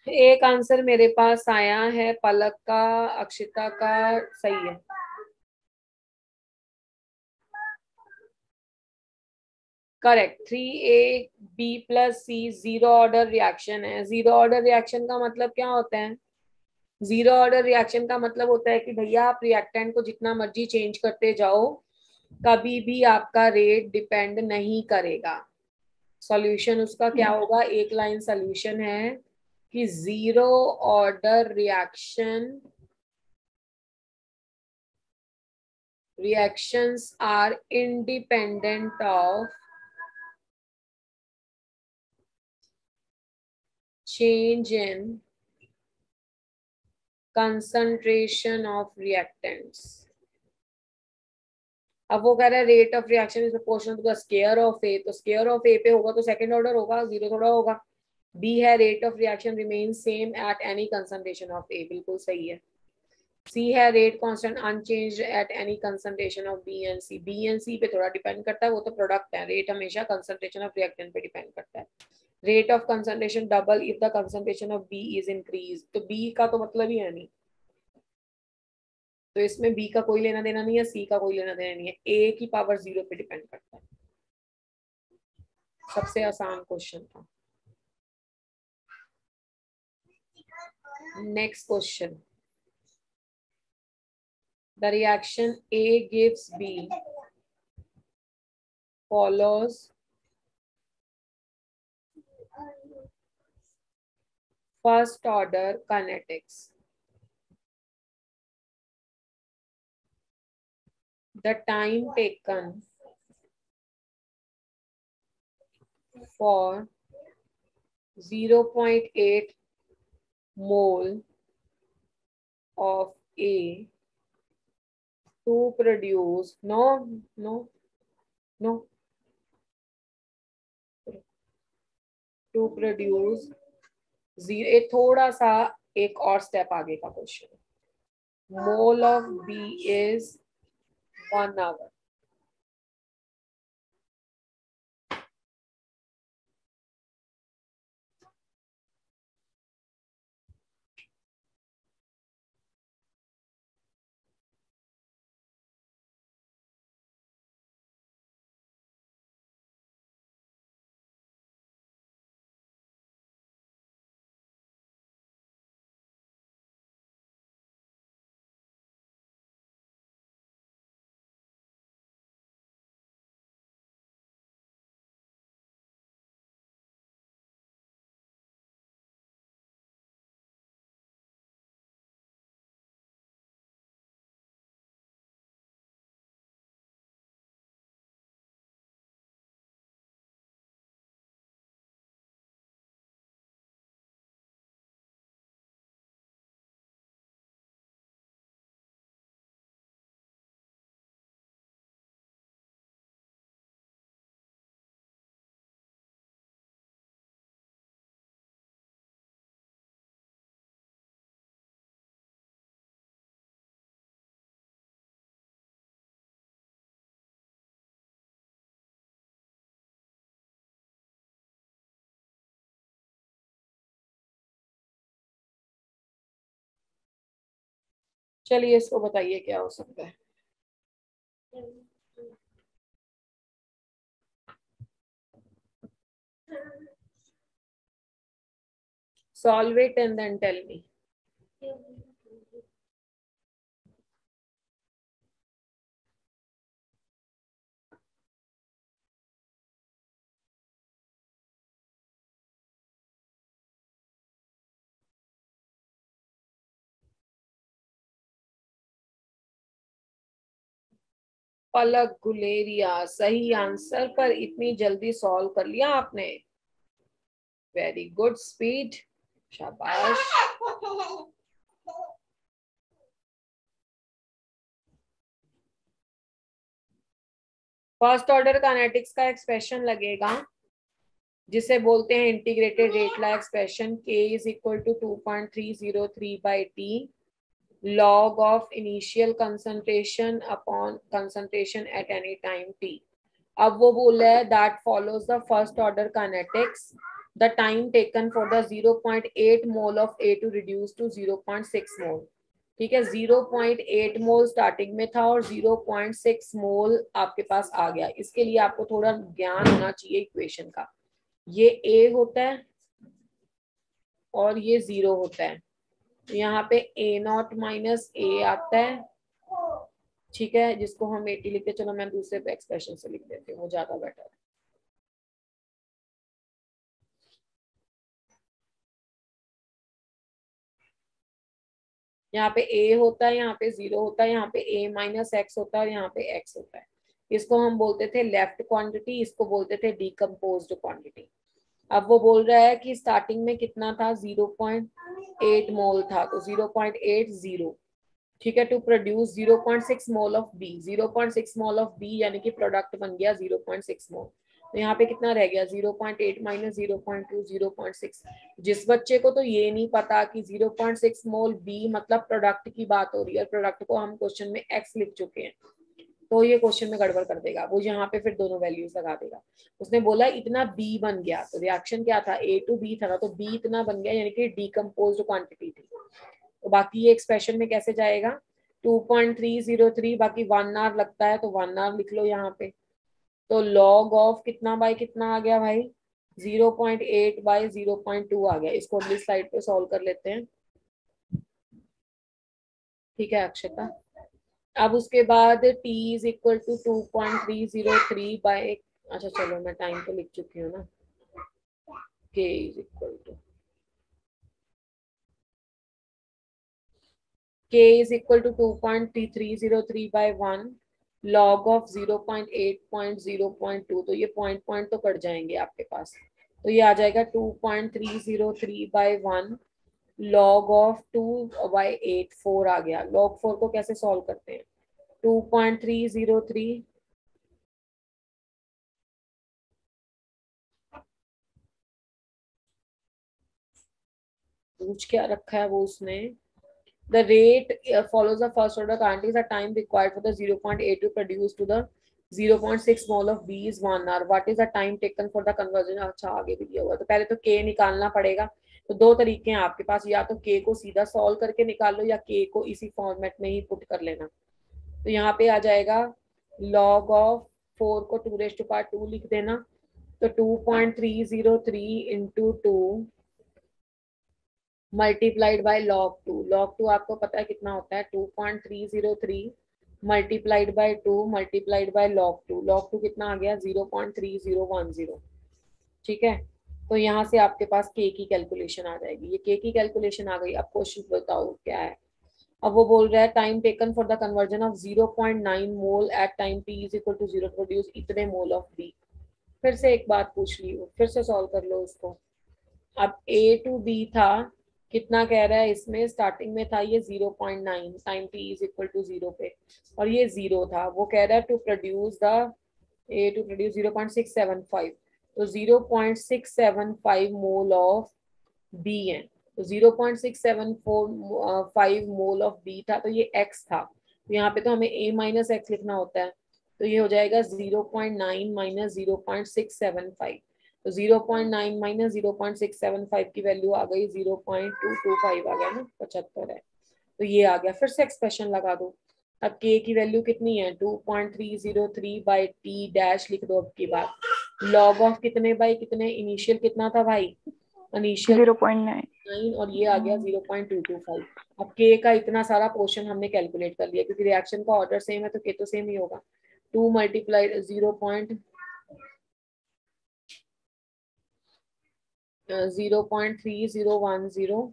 एक answer मेरे पास आया है पलक का, अक्षिता का, सही है। Correct, 3AB+C zero order reaction है। Zero order reaction का मतलब क्या होता है? जीरो ऑर्डर रिएक्शन का मतलब होता है कि भैया आप रिएक्टेंट को जितना मर्जी चेंज करते जाओ, कभी भी आपका रेट डिपेंड नहीं करेगा। सॉल्यूशन उसका क्या होगा? एक लाइन सॉल्यूशन है कि zero order reactions are independent of change in concentration of reactants। अब वो कह रहा है rate of reaction is proportional to the square of A, तो स्क्वायर ऑफ ए पे होगा तो सेकंड ऑर्डर होगा, जीरो थोड़ा होगा। बी है rate of reaction remain same at any concentration of A, बिल्कुल सही है। सी है rate constant unchanged at any concentration of B and C. B and C पे थोड़ा डिपेंड करता है, वो तो प्रोडक्ट है। रेट हमेशा कंसंट्रेशन ऑफ रिएक्टेंट पे डिपेंड करता है। Rate of concentration double if the concentration of B is increase, तो बी का तो मतलब ही है नहीं, तो इसमें बी का कोई लेना देना नहीं है, सी का कोई लेना देना नहीं है। ए की पावर जीरो पे डिपेंड करता है। सबसे आसान क्वेश्चन था। Next question, the reaction A gives B follows first order kinetics. The time taken for 0.8 mole of A to produce to produce zero, थोड़ा सा एक और स्टेप आगे का question. Mole of B is 1 hour। चलिए इसको बताइए क्या हो सकता है। Solve it and then tell me. पलक गुलेरिया, सही आंसर, पर इतनी जल्दी सॉल्व कर लिया आपने। वेरी गुड स्पीड, शाबाश। फर्स्ट ऑर्डर काइनेटिक्स का एक्सप्रेशन लगेगा जिसे बोलते हैं integrated rate law expression, k is equal to 2.303/t log of initial concentration upon concentration at any time t। अब वो बोल रहा है that follows the first order kinetics the time taken for the 0.8 mole of A to reduce to 0.6 mole. ठीक है, 0.8 मोल starting में था और 0.6 मोल आपके पास आ गया। इसके लिए आपको थोड़ा ज्ञान होना चाहिए इक्वेशन का। ये ए होता है और ये 0 होता है, तो यहाँ पे ए नॉट माइनस ए आता है। ठीक है, जिसको हम 80 लिखते, चलो मैं दूसरे एक्सप्रेशन से लिख देती हूँ, वो ज्यादा बेटर है। यहाँ पे a होता है, यहाँ पे 0 होता है, यहाँ पे a माइनस एक्स होता है और यहाँ पे x होता है। इसको हम बोलते थे लेफ्ट क्वांटिटी, इसको बोलते थे डिकम्पोज्ड क्वांटिटी। अब वो बोल रहा है कि स्टार्टिंग में कितना था, 0.8 मोल था, तो 0.80। ठीक है, to produce 0.6 mole of B. 0.6 mole of B यानी कि प्रोडक्ट बन गया 0.6 मोल। तो यहाँ पे कितना रह गया, 0.8 माइनस 0.2, 0.6। जिस बच्चे को तो ये नहीं पता कि 0.6 मोल बी मतलब प्रोडक्ट की बात हो रही है, और प्रोडक्ट को हम क्वेश्चन में एक्स लिख चुके हैं, तो ये क्वेश्चन में गड़बड़ कर देगा। वो यहाँ पे फिर दोनों वैल्यूज लगा देगा। उसने बोला इतना बी बन गया, तो रिएक्शन क्या था, ए टू बी था, तो बी इतना बन गया, यानी कि डिकम्पोज्ड क्वांटिटी थी। तो बाकी ये एक्सप्रेशन में कैसे जाएगा, 2.303, बाकी 1 आवर लगता है तो 1 आवर लिख लो यहाँ पे। तो लॉग ऑफ कितना बाय कितना आ गया भाई, 0.8 बाय 0.2 आ गया। इसको अगली स्लाइड पे सॉल्व कर लेते हैं। ठीक है अक्षता, अब उसके बाद t is equal to 2.303 by, अच्छा चलो मैं टाइम तो लिख चुकी हूँ ना, k is equal to k is equal to 2.303 by 1 log of 0.8.0.2, तो ये पॉइंट तो कट जाएंगे आपके पास, तो ये आ जाएगा 2.303 by 1 log of 2/8, 4 आ गया। log 4 को कैसे सॉल्व करते हैं, 2.303 पूछ क्या रखा है वो उसने, the rate follows the first order quantities, the time required for the 0.8 to produce to the 0.6 mole of B is 1 hour. What is the time taken for the conversion? अच्छा आगे भी दिया हुआ, तो पहले तो K निकालना पड़ेगा। तो दो तरीके हैं आपके पास, या तो K को सीधा सॉल्व करके निकाल लो, या K को इसी फॉर्मेट में ही पुट कर लेना। तो यहाँ पे आ जाएगा log of 4 को 2⁻² लिख देना, तो 2.303 into 2 multiplied by log 2। log 2 आपको पता है कितना होता है, 2.303 multiplied by 2 multiplied by log 2। log 2 कितना आ गया, 0.3010। ठीक है, तो यहाँ से आपके पास k की कैलकुलेशन आ जाएगी। ये k की कैलकुलेशन आ गई। अब क्वेश्चन बताओ क्या है। अब वो बोल रहा है time taken for the conversion of 0.9 mole at time t is equal to 0 produce इतने मोल ऑफ b। फिर से एक बात पूछ ली, फिर से सॉल्व कर लो उसको। अब a टू b था, कितना कह रहा है इसमें, स्टार्टिंग में था ये 0.9 time t is equal to 0 पे, और ये 0 था। वो कह रहा है टू प्रोड्यूस 0.675, तो 0.675 मोल ऑफ b है। तो 0.675 मोल ऑफ b था, तो ये x था, तो यहाँ पे तो हमें a माइनस एक्स लिखना होता है, तो ये हो जाएगा 0.9 माइनस 0.675। तो 0.9 माइनस 0.675 की वैल्यू आ गई 0.225 आ गया ना, 75 है। तो ये आ गया। फिर से एक्सप्रेशन लगा दो। अब k की वैल्यू कितनी है, 2.303 बाई टी डैश लिख दो। अब की बात लॉग ऑफ कितने बाई कितने, इनिशियल कितना था भाई, इनिशियल 0.9 और ये आ गया 0.225। अब k का इतना सारा पोर्शन हमने कैलकुलेट कर लिया, क्योंकि रिएक्शन का ऑर्डर सेम है तो k तो सेम ही होगा। 2 मल्टीप्लाई 0.3010,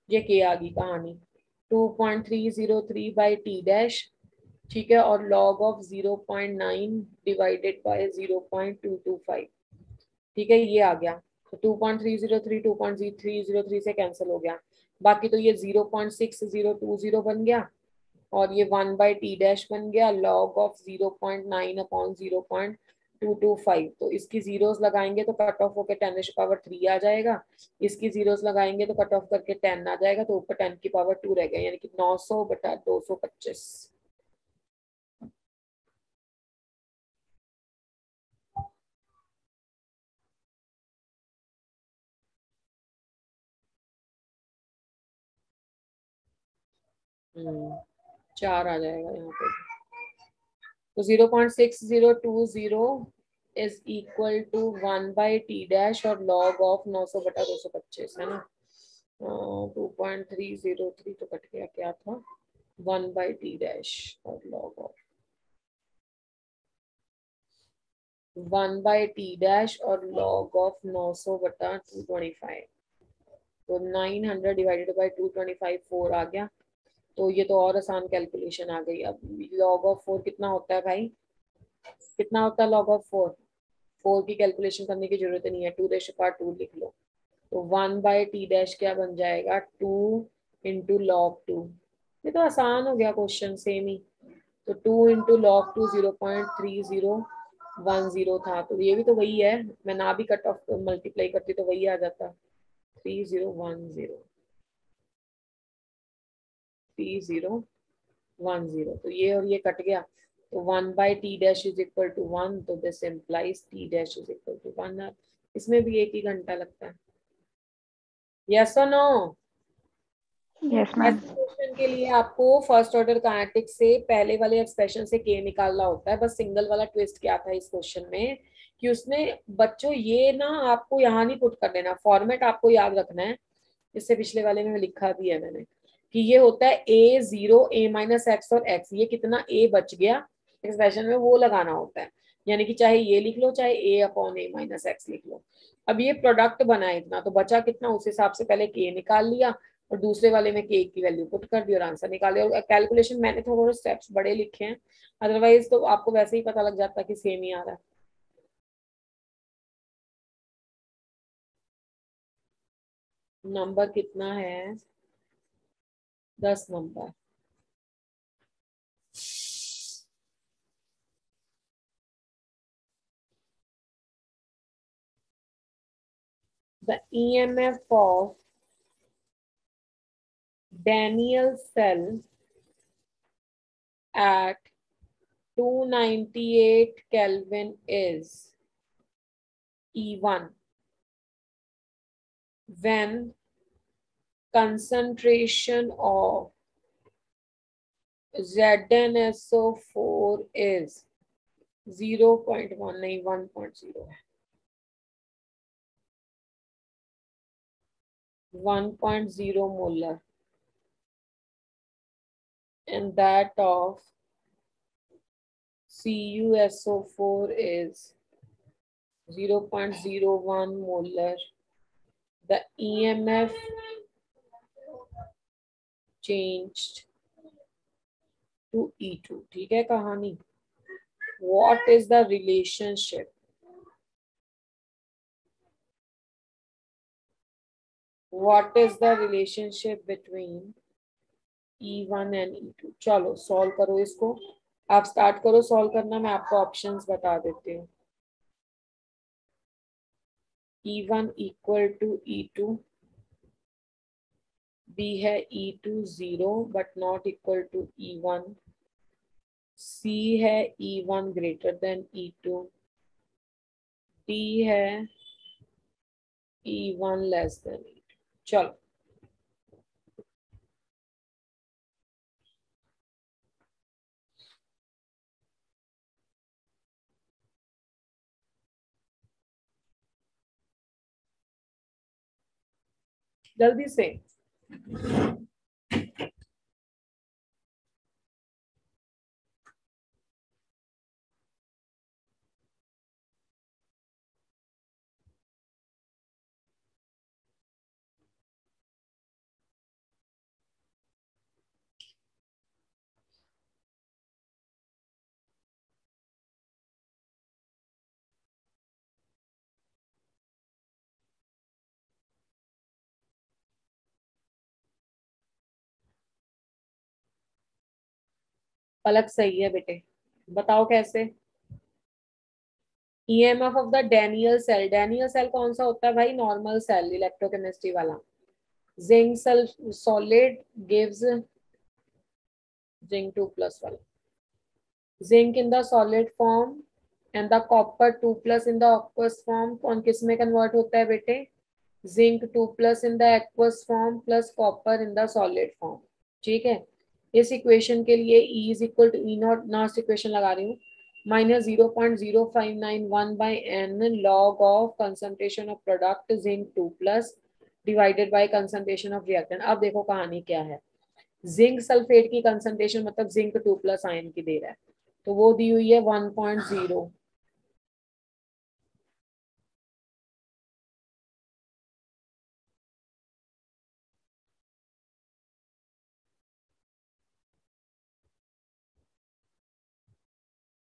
ये के आ गई कहानी। 2.303 बाई टी डैश, ठीक है, और लॉग ऑफ 0.9 डिवाइडेड बाय 0.225। ठीक है, ये आ गया। तो 2.303 2.303 से कैंसिल हो गया, बाकी तो ये 0.6020 बन गया, और ये 1 बाई टी डैश बन गया लॉग ऑफ 0.9 अपॉन 0.225। तो इसकी जीरोस लगाएंगे तो कट ऑफ होकर 10⁻³ आ जाएगा, इसकी जीरोस लगाएंगे तो कट ऑफ करके 10 आ जाएगा, तो ऊपर 10⁻² रह गया, यानी कि 900/225। 4 आ जाएगा यहाँ पे। तो 0.6020 is equal to 1/t dash और लॉग ऑफ 900/225 है ना। 2.303 तो कट गया, क्या था 1/t डैश और लॉग ऑफ 1/t डैश और लॉग ऑफ 900/225। तो 900 डिवाइडेड बाई 225 4 आ गया। तो ये तो और आसान कैलकुलेशन आ गई। अब लॉग ऑफ 4 कितना होता है भाई, कितना होता है लॉग ऑफ 4? 4 की कैलकुलेशन करने की जरूरत नहीं है, 2 लिख लो। तो 1/t डैश क्या बन जाएगा, 2 इंटू लॉग 2। ये तो आसान हो गया क्वेश्चन, सेम ही। तो 2 इंटू लॉग 2 0.3010 था, तो ये भी तो वही है। मैं ना भी कट ऑफ मल्टीप्लाई करती तो वही आ जाता, 3010। तो ये और ये कट गया, तो 1/t dash is equal to 1, तो this implies t dash is equal to 1। इसमें भी 1 ही घंटा लगता है। यस और नो? Yes, ma'am. क्वेश्चन के लिए आपको फर्स्ट ऑर्डर काइनेटिक्स से पहले वाले एक्सप्रेशन से k निकालना होता है। बस सिंगल वाला ट्विस्ट क्या था इस क्वेश्चन में कि उसने, बच्चों ये ना आपको यहाँ नहीं पुट कर देना, फॉर्मेट आपको याद रखना है। इससे पिछले वाले में लिखा भी है मैंने कि ये होता है a0 a-x और x, ये कितना a बच गया एक्सप्रेशन में वो लगाना होता है। यानी कि चाहे ये लिख लो चाहे a/a-x लिख लो। अब ये प्रोडक्ट बना है इतना, तो बचा कितना उस हिसाब से पहले k निकाल लिया और दूसरे वाले में k की वैल्यू पुट कर दी और आंसर निकाल लिया। और कैलकुलेशन मैंने थोड़े स्टेप्स बड़े लिखे हैं, अदरवाइज तो आपको वैसे ही पता लग जाता कि सेम ही आ रहा है। नंबर कितना है, 10 number. The EMF of Daniel cell at 298 Kelvin is E1 when concentration of ZnSO4 is 0.1, नहीं 1.0 है, 1.0 molar, and that of CuSO4 is 0.01 molar. The EMF changed to E2। ठीक है कहानी। What is the relationship? What is the relationship between E1 and E2? चलो solve करो इसको, आप start करो सॉल्व करना, मैं आपको ऑप्शंस बता देती हूँ। E1 equal to E2, B है E2 0 but not equal to E1, C है E1 greater than E2, D है E1 लेस देन E2। चलो जल्दी से। पलक सही है बेटे, बताओ कैसे। EMF of the Daniell cell, Daniell cell कौन सा होता है भाई, नॉर्मल सेल, इलेक्ट्रोकेमिस्ट्री वाला। जिंक सॉलिड गिव्स जिंक 2+ वाला, zinc in the solid form and the copper 2+ in the aqueous form. कौन किस में कन्वर्ट होता है बेटे, zinc 2+ in the aqueous form plus copper in the solid form. ठीक है, इस इक्वेशन के लिए E is equal to E naught, last equation लगा रही हूँ, minus 0.0591 by n log of concentration of product zinc 2 plus divided by concentration of reactant. अब देखो कहानी क्या है, जिंक सल्फेट की कंसंट्रेशन मतलब जिंक 2 प्लस आयन की दे रहा है, तो वो दी हुई है 1.0,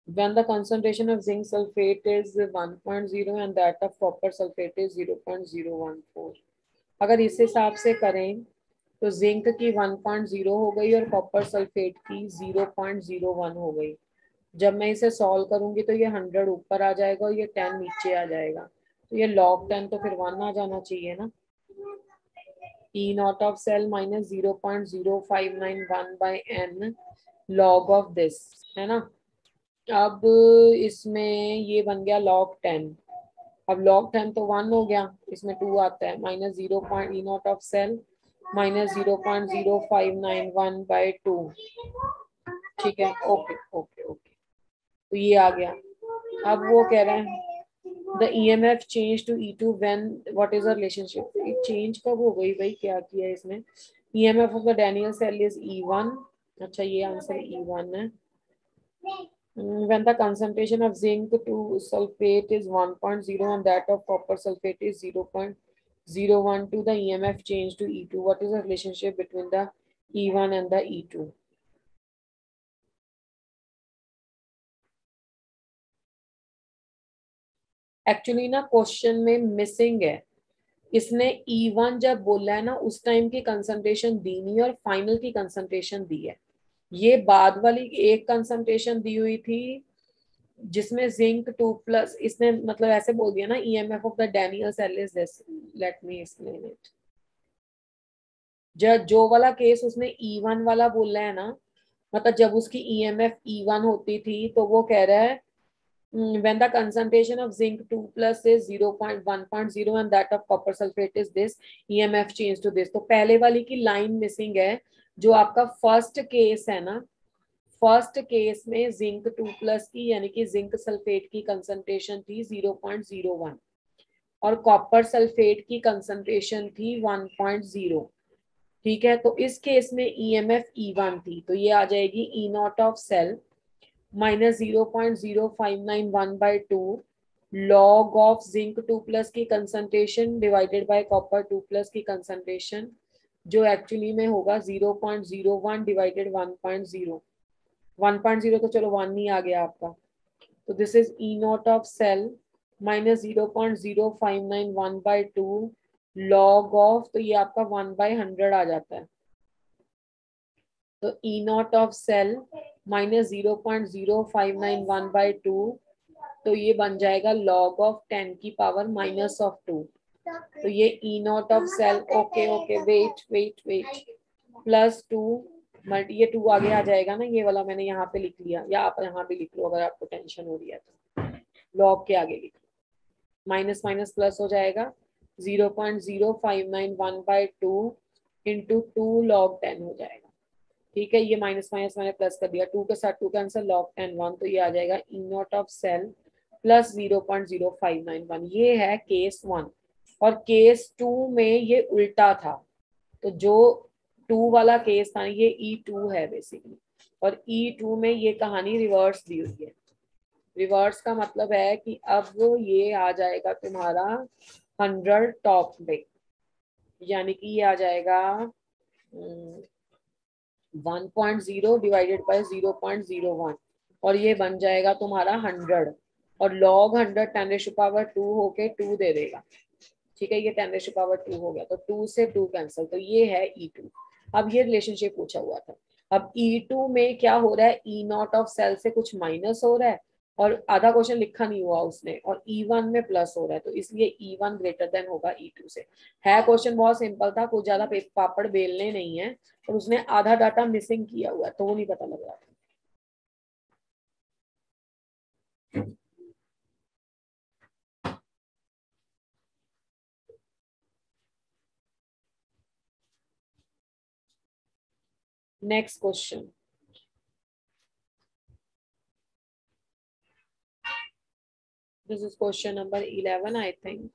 when the concentration of zinc sulfate is 1.0 and that of copper sulfate is 0.014। अगर इस हिसाब से करें तो जिंक की 1.0 हो गई और कॉपर सल्फेट की 0.01 हो गई। जब मैं इसे सॉल्व करूंगी तो ये 100 ऊपर आ जाएगा और ये 10 नीचे आ जाएगा, तो ये log 10 तो फिर 1 आ जाना चाहिए ना। E not of cell minus 0.0591 by n log of this, है ना। अब इसमें ये बन गया log 10, अब log 10 तो 1 हो गया, इसमें 2 आता है, minus 0. E naught of cell minus 0.0591 by 2, ठीक है। ओके ओके ओके, तो ये आ गया। अब वो कह रहे हैं the EMF change to E2 when what is the relationship, change कब हो गई भाई, क्या किया इसमें। EMF of the Daniell cell is E1, अच्छा ये आंसर E1 है। When the concentration of zinc to sulfate is 1.0 and that of copper sulfate is 0.012, the EMF change to E2. What is the relationship between the E1 and the E2? Actually ना question में missing है, इसने E1 जब बोला है ना उस time की कंसंट्रेशन दी नहीं और फाइनल की कंसंट्रेशन दी है। ये बाद वाली एक कंसंट्रेशन दी हुई थी जिसमें जिंक 2 प्लस, इसने मतलब ऐसे बोल दिया ना EMF of the Daniell cell is this, let me explain it. जो वाला केस उसने E1 वाला बोला है ना, मतलब जब उसकी EMF E1 होती थी तो वो कह रहा है when the concentration of zinc 2 plus is 0.1.0 and that of copper sulfate is this, EMF change to this। तो पहले वाली की लाइन मिसिंग है, जो आपका फर्स्ट केस है ना, फर्स्ट केस में जिंक 2 प्लस की यानी कि जिंक सल्फेट की कंसंट्रेशन थी 0.01 और कॉपर सल्फेट की कंसंट्रेशन थी 1.0, ठीक है। तो इस केस में EMF E1 थी, तो ये आ जाएगी E not of cell minus 0.0591 by 2 log of zinc 2 plus की concentration divided by copper 2 plus की कंसंट्रेशन, जो एक्चुअली में होगा 0.01 डिवाइडेड 1.0। 1.0 तो चलो 1 ही आ गया आपका, तो this is E not of cell minus 0.0591 by 2 log of, तो ये आपका 1/100 आ जाता है। तो E not of cell minus 0.0591 by 2, तो ये बन जाएगा लॉग ऑफ 10 की पावर माइनस ऑफ 2। तो ये E not of cell, okay okay wait wait wait, plus 2 multi, ये 2 आगे आ जाएगा ना, ये वाला मैंने यहाँ पे लिख लिया, या आप यहाँ भी लिख लो अगर आपको टेंशन हो रही है तो, लॉग के आगे लिख लो, माइनस माइनस प्लस हो जाएगा 0.0591 बाई 2 इंटू 2 लॉग 10 हो जाएगा, ठीक है। ये माइनस माइनस मैंने प्लस कर दिया, 2 के साथ 2 कैंसिल, लॉग 10 1, तो ये आ जाएगा E not of cell plus 0.0591। ये है केस 1 और केस 2 में ये उल्टा था, तो जो 2 वाला केस था ये E2 है बेसिकली, और E2 में ये कहानी रिवर्स दी हुई है। रिवर्स का मतलब है कि अब ये आ जाएगा तुम्हारा 100 टॉप में, यानी कि ये आ जाएगा 1.0 डिवाइडेड बाय 0.01 और ये बन जाएगा तुम्हारा 100 और लॉग 100 10⁻² होके 2 दे देगा, ठीक है। ये 10⁻² हो गया, तो 2 से 2 कैंसिल, तो ये है E2। अब ये रिलेशनशिप पूछा हुआ था, अब E2 में क्या हो रहा है, E नॉट ऑफ सेल से कुछ माइनस हो रहा है और आधा क्वेश्चन लिखा नहीं हुआ उसने, और E1 में प्लस हो रहा है, तो इसलिए E1 ग्रेटर देन होगा E2 से। है क्वेश्चन बहुत सिंपल था, कुछ ज्यादा पापड़ बेलने नहीं है, और उसने आधा डाटा मिसिंग किया हुआ है तो वो नहीं पता लग रहा था। Next question, this is question number 11 I think.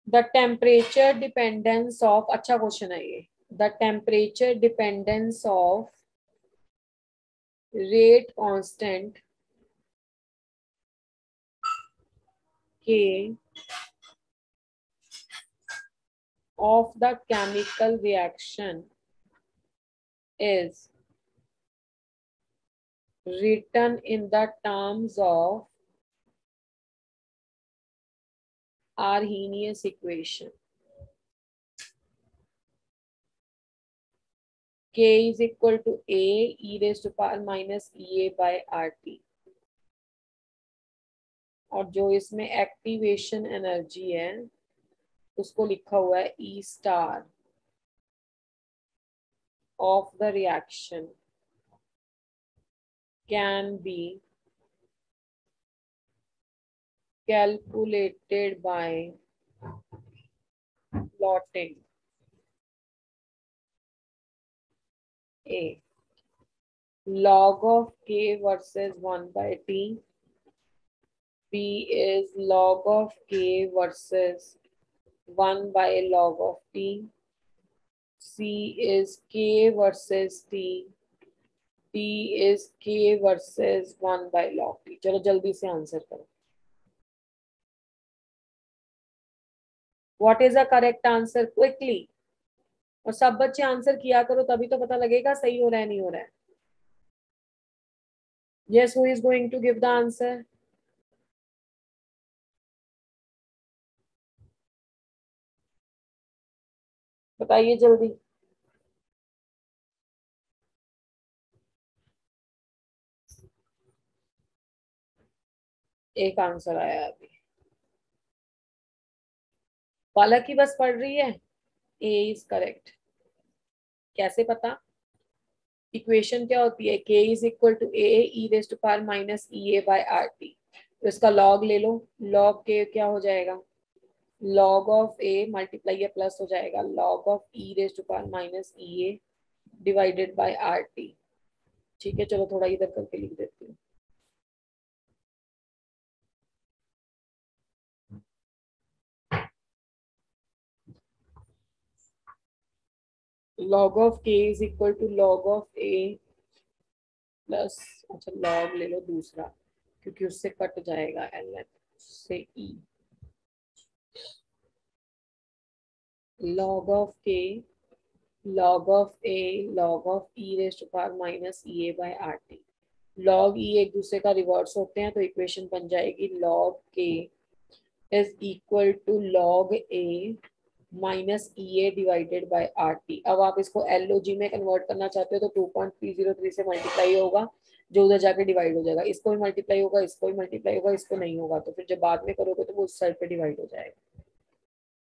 The temperature dependence of, अच्छा क्वेश्चन है ये. The temperature dependence of rate constant K of the chemical reaction is written in the terms of Arrhenius equation. K is equal to A e raised to power minus EA by RT. और जो इसमें activation energy है उसको लिखा हुआ है E star of the reaction can be calculated by plotting A log of K versus 1 by T. B is log of K versus 1 by log of T. C is K versus T. D is K versus 1 by log T. चलो जल्दी से answer करो. What is the correct answer? Quickly. और सब बच्चे answer किया करो तभी तो पता लगेगा सही हो रहा है नहीं हो रहा है. Yes, who is going to give the answer? बताइए जल्दी. एक आंसर आया अभी. पलक ही बस पढ़ रही है. A is correct. कैसे पता? इक्वेशन क्या होती है? K is equal to A e raised to power minus EA by RT. तो इसका log ले लो. log K क्या हो जाएगा? log of A मल्टीप्लाई या प्लस हो जाएगा log of E raised to power minus EA divided by RT. ठीक है, चलो थोड़ा इधर करके लिख देती हूँ. log of K is equal to log of A plus, अच्छा log ले लो दूसरा क्योंकि उससे कट जाएगा ln से E. log of K log of A log of E raised to power minus EA by RT. log E एक दूसरे का रिवर्स होते हैं तो इक्वेशन बन जाएगी log K is equal to log A minus EA divided by RT. अब आप इसको LOG में कन्वर्ट करना चाहते हो तो 2.303 से मल्टीप्लाई होगा जो उधर जाके डिवाइड हो जाएगा. इसको भी मल्टीप्लाई होगा, इसको भी मल्टीप्लाई होगा, इसको नहीं होगा तो फिर जब बाद में करोगे तो वो उस साइड पे डिवाइड हो जाएगा.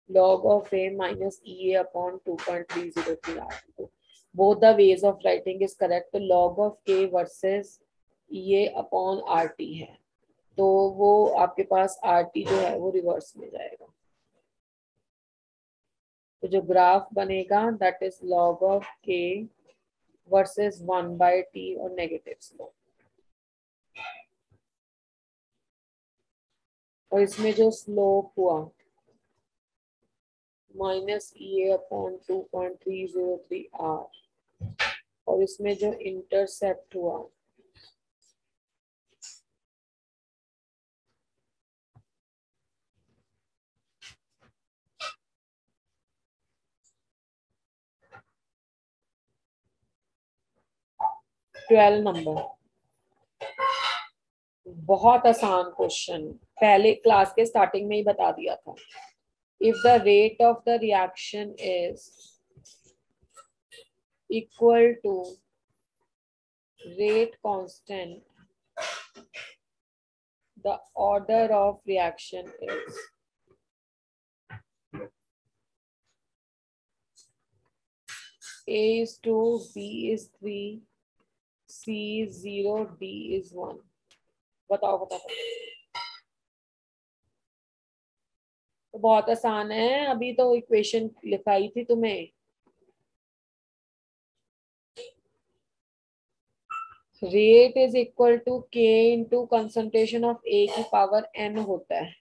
log of A minus EA upon 2.303 RT. Both the ways of writing is correct. तो log of K versus EA upon RT है तो वो आपके पास RT जो है वो रिवर्स में जाएगा. तो जो ग्राफ बनेगा that is log of K versus 1 by T और नेगेटिव स्लोप. और इसमें जो स्लोप हुआ माइनस EA अपॉन 2.303 R और इसमें जो इंटरसेप्ट हुआ ट्वेल्व नंबर. बहुत आसान क्वेश्चन, पहले क्लास के स्टार्टिंग में ही बता दिया था. If the rate of the reaction is equal to rate constant, the order of reaction is A is 2, B is 3, C is 0, D is 1. बताओ बताओ. तो बहुत आसान है, अभी तो इक्वेशन लिखाई थी तुम्हें। रेट इज इक्वल टू के इंटू कंसंट्रेशन ऑफ ए की पावर n होता है।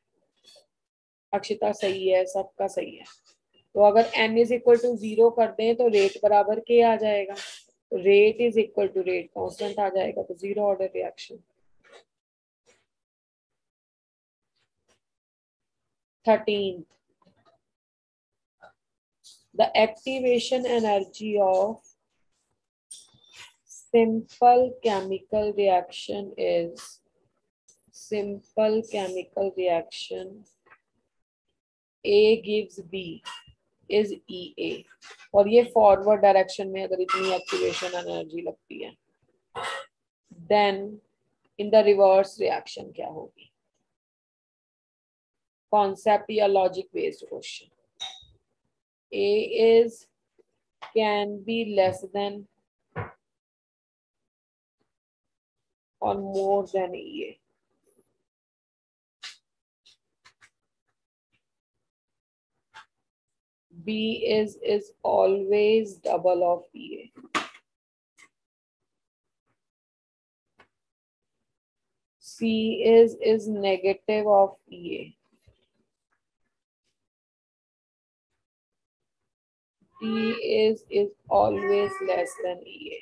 अक्षिता सही है, सबका सही है। तो अगर n इज इक्वल टू 0 कर दें तो रेट बराबर के आ जाएगा। तो rate is equal to rate constant आ जाएगा, तो 0 order reaction. 13th, the activation energy of simple chemical reaction is A gives B is EA। और ये फॉरवर्ड डायरेक्शन में अगर इतनी एक्टिवेशन एनर्जी लगती है, then in the reverse reaction क्या होगी? कॉन्सेप्ट या logic based question. A is can be less than or more than EA। B is always double of EA। C is negative of EA। D is always less than EA।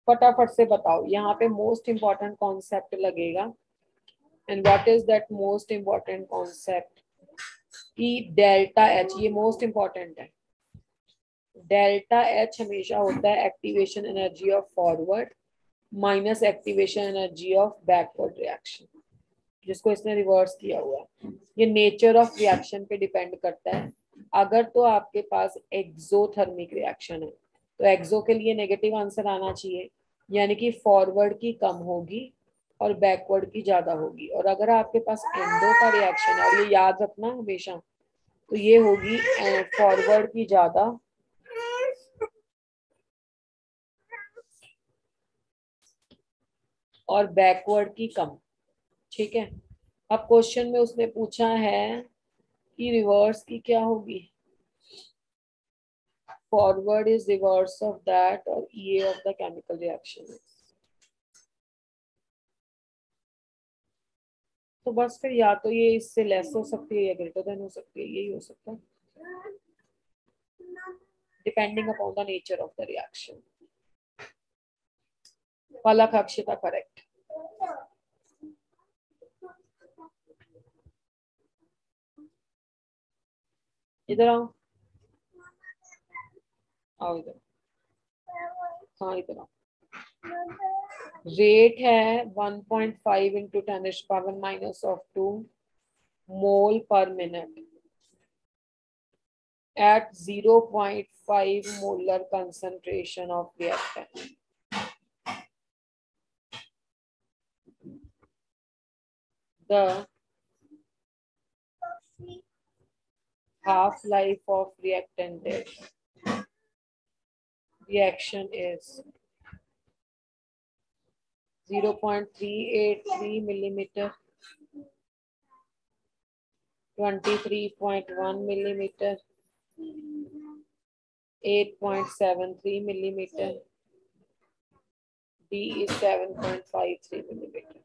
फटाफट से बताओ, यहाँ पे most important concept लगेगा। And what is that most important concept? कि delta H, ये most important है। Delta H हमेशा होता है activation energy of forward minus activation energy of backward reaction, जिसको इसने रिवर्स किया हुआ है। ये नेचर ऑफ रिएक्शन पे डिपेंड करता है। अगर तो आपके पास एक्सोथर्मिक रिएक्शन है तो एक्सो के लिए नेगेटिव आंसर आना चाहिए, यानी कि फॉरवर्ड की कम होगी और बैकवर्ड की ज्यादा होगी। और अगर आपके पास एंडो का रिएक्शन है, और ये याद रखना हमेशा, तो ये होगी फॉरवर्ड की ज्यादा और बैकवर्ड की कम। ठीक है। अब क्वेश्चन में उसने पूछा है कि रिवर्स की क्या होगी? Forward is reverse of that और EA of the chemical reaction. तो बस फिर या तो ये इससे लेस हो सकती है या ग्रेटर देन हो सकती है, यही हो सकता है, depending upon the nature of the reaction. Palak Akshita correct. इधर आओ, आओ इधर। हाँ इधर आओ। रेट है 1.5 इंटू 10⁻⁻² मोल पर minute at 0.5 molar concentration of reactant। The half-life of reactant reaction is 0.383 millimeter, 23.1 millimeter, 8.73 millimeter, D is 7.53 millimeter।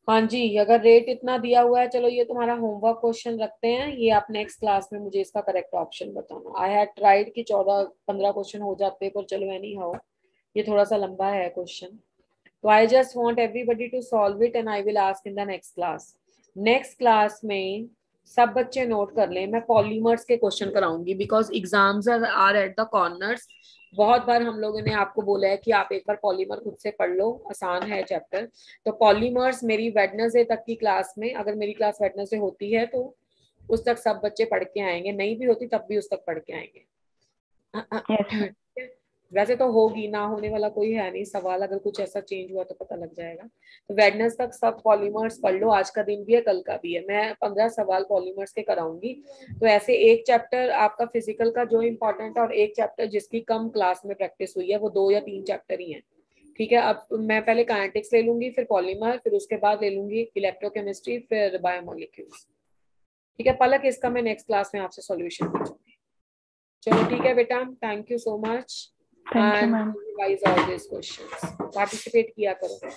हाँ जी, अगर रेट इतना दिया हुआ है, चलो ये तुम्हारा होमवर्क क्वेश्चन रखते हैं, ये आप नेक्स्ट क्लास में मुझे इसका करेक्ट ऑप्शन बताना। आई हैड ट्राइड कि 14-15 क्वेश्चन हो जाते, पर चलो एनी हाउ ये थोड़ा सा लंबा है क्वेश्चन। तो I just want everybody to solve it and I will ask in the next class. Next class में सब बच्चे नोट कर लें, मैं पॉलीमर्स के क्वेश्चन कराऊंगी because exams are at the corners. बहुत बार हम लोगों ने आपको बोला है कि आप एक बार पॉलीमर खुद से पढ़ लो, आसान है चैप्टर। तो पॉलीमर्स मेरी वेडनेसडे तक की क्लास में, अगर मेरी क्लास वेडनेसडे होती है तो उस तक सब बच्चे पढ़ के आएंगे, नहीं भी होती तब भी उस तक पढ़ के आएंगे। yes. वैसे तो होगी, ना होने वाला कोई है नहीं सवाल, अगर कुछ ऐसा चेंज हुआ तो पता लग जाएगा। तो वेडनेस तक सब पॉलीमर्स पढ़ लो, आज का दिन भी है कल का भी है। मैं 15 सवाल पॉलीमर्स के कराऊंगी। तो ऐसे एक चैप्टर आपका फिजिकल का जो इम्पोर्टेंट है और एक चैप्टर जिसकी कम क्लास में प्रैक्टिस हुई है, वो 2 या 3 चैप्टर ही है। ठीक है, अब मैं पहले काइनेटिक्स ले लूंगी, फिर पॉलीमर, फिर उसके बाद ले लूंगी इलेक्ट्रोकेमिस्ट्री, फिर बायोमोलिक्यूल्स। ठीक है पलक, इसका मैं नेक्स्ट क्लास में आपसे सॉल्यूशन पूछूंगी। चलो ठीक है बेटा, thank you so much Thank you, and ma'am. Revise all this questions, participate किया करो।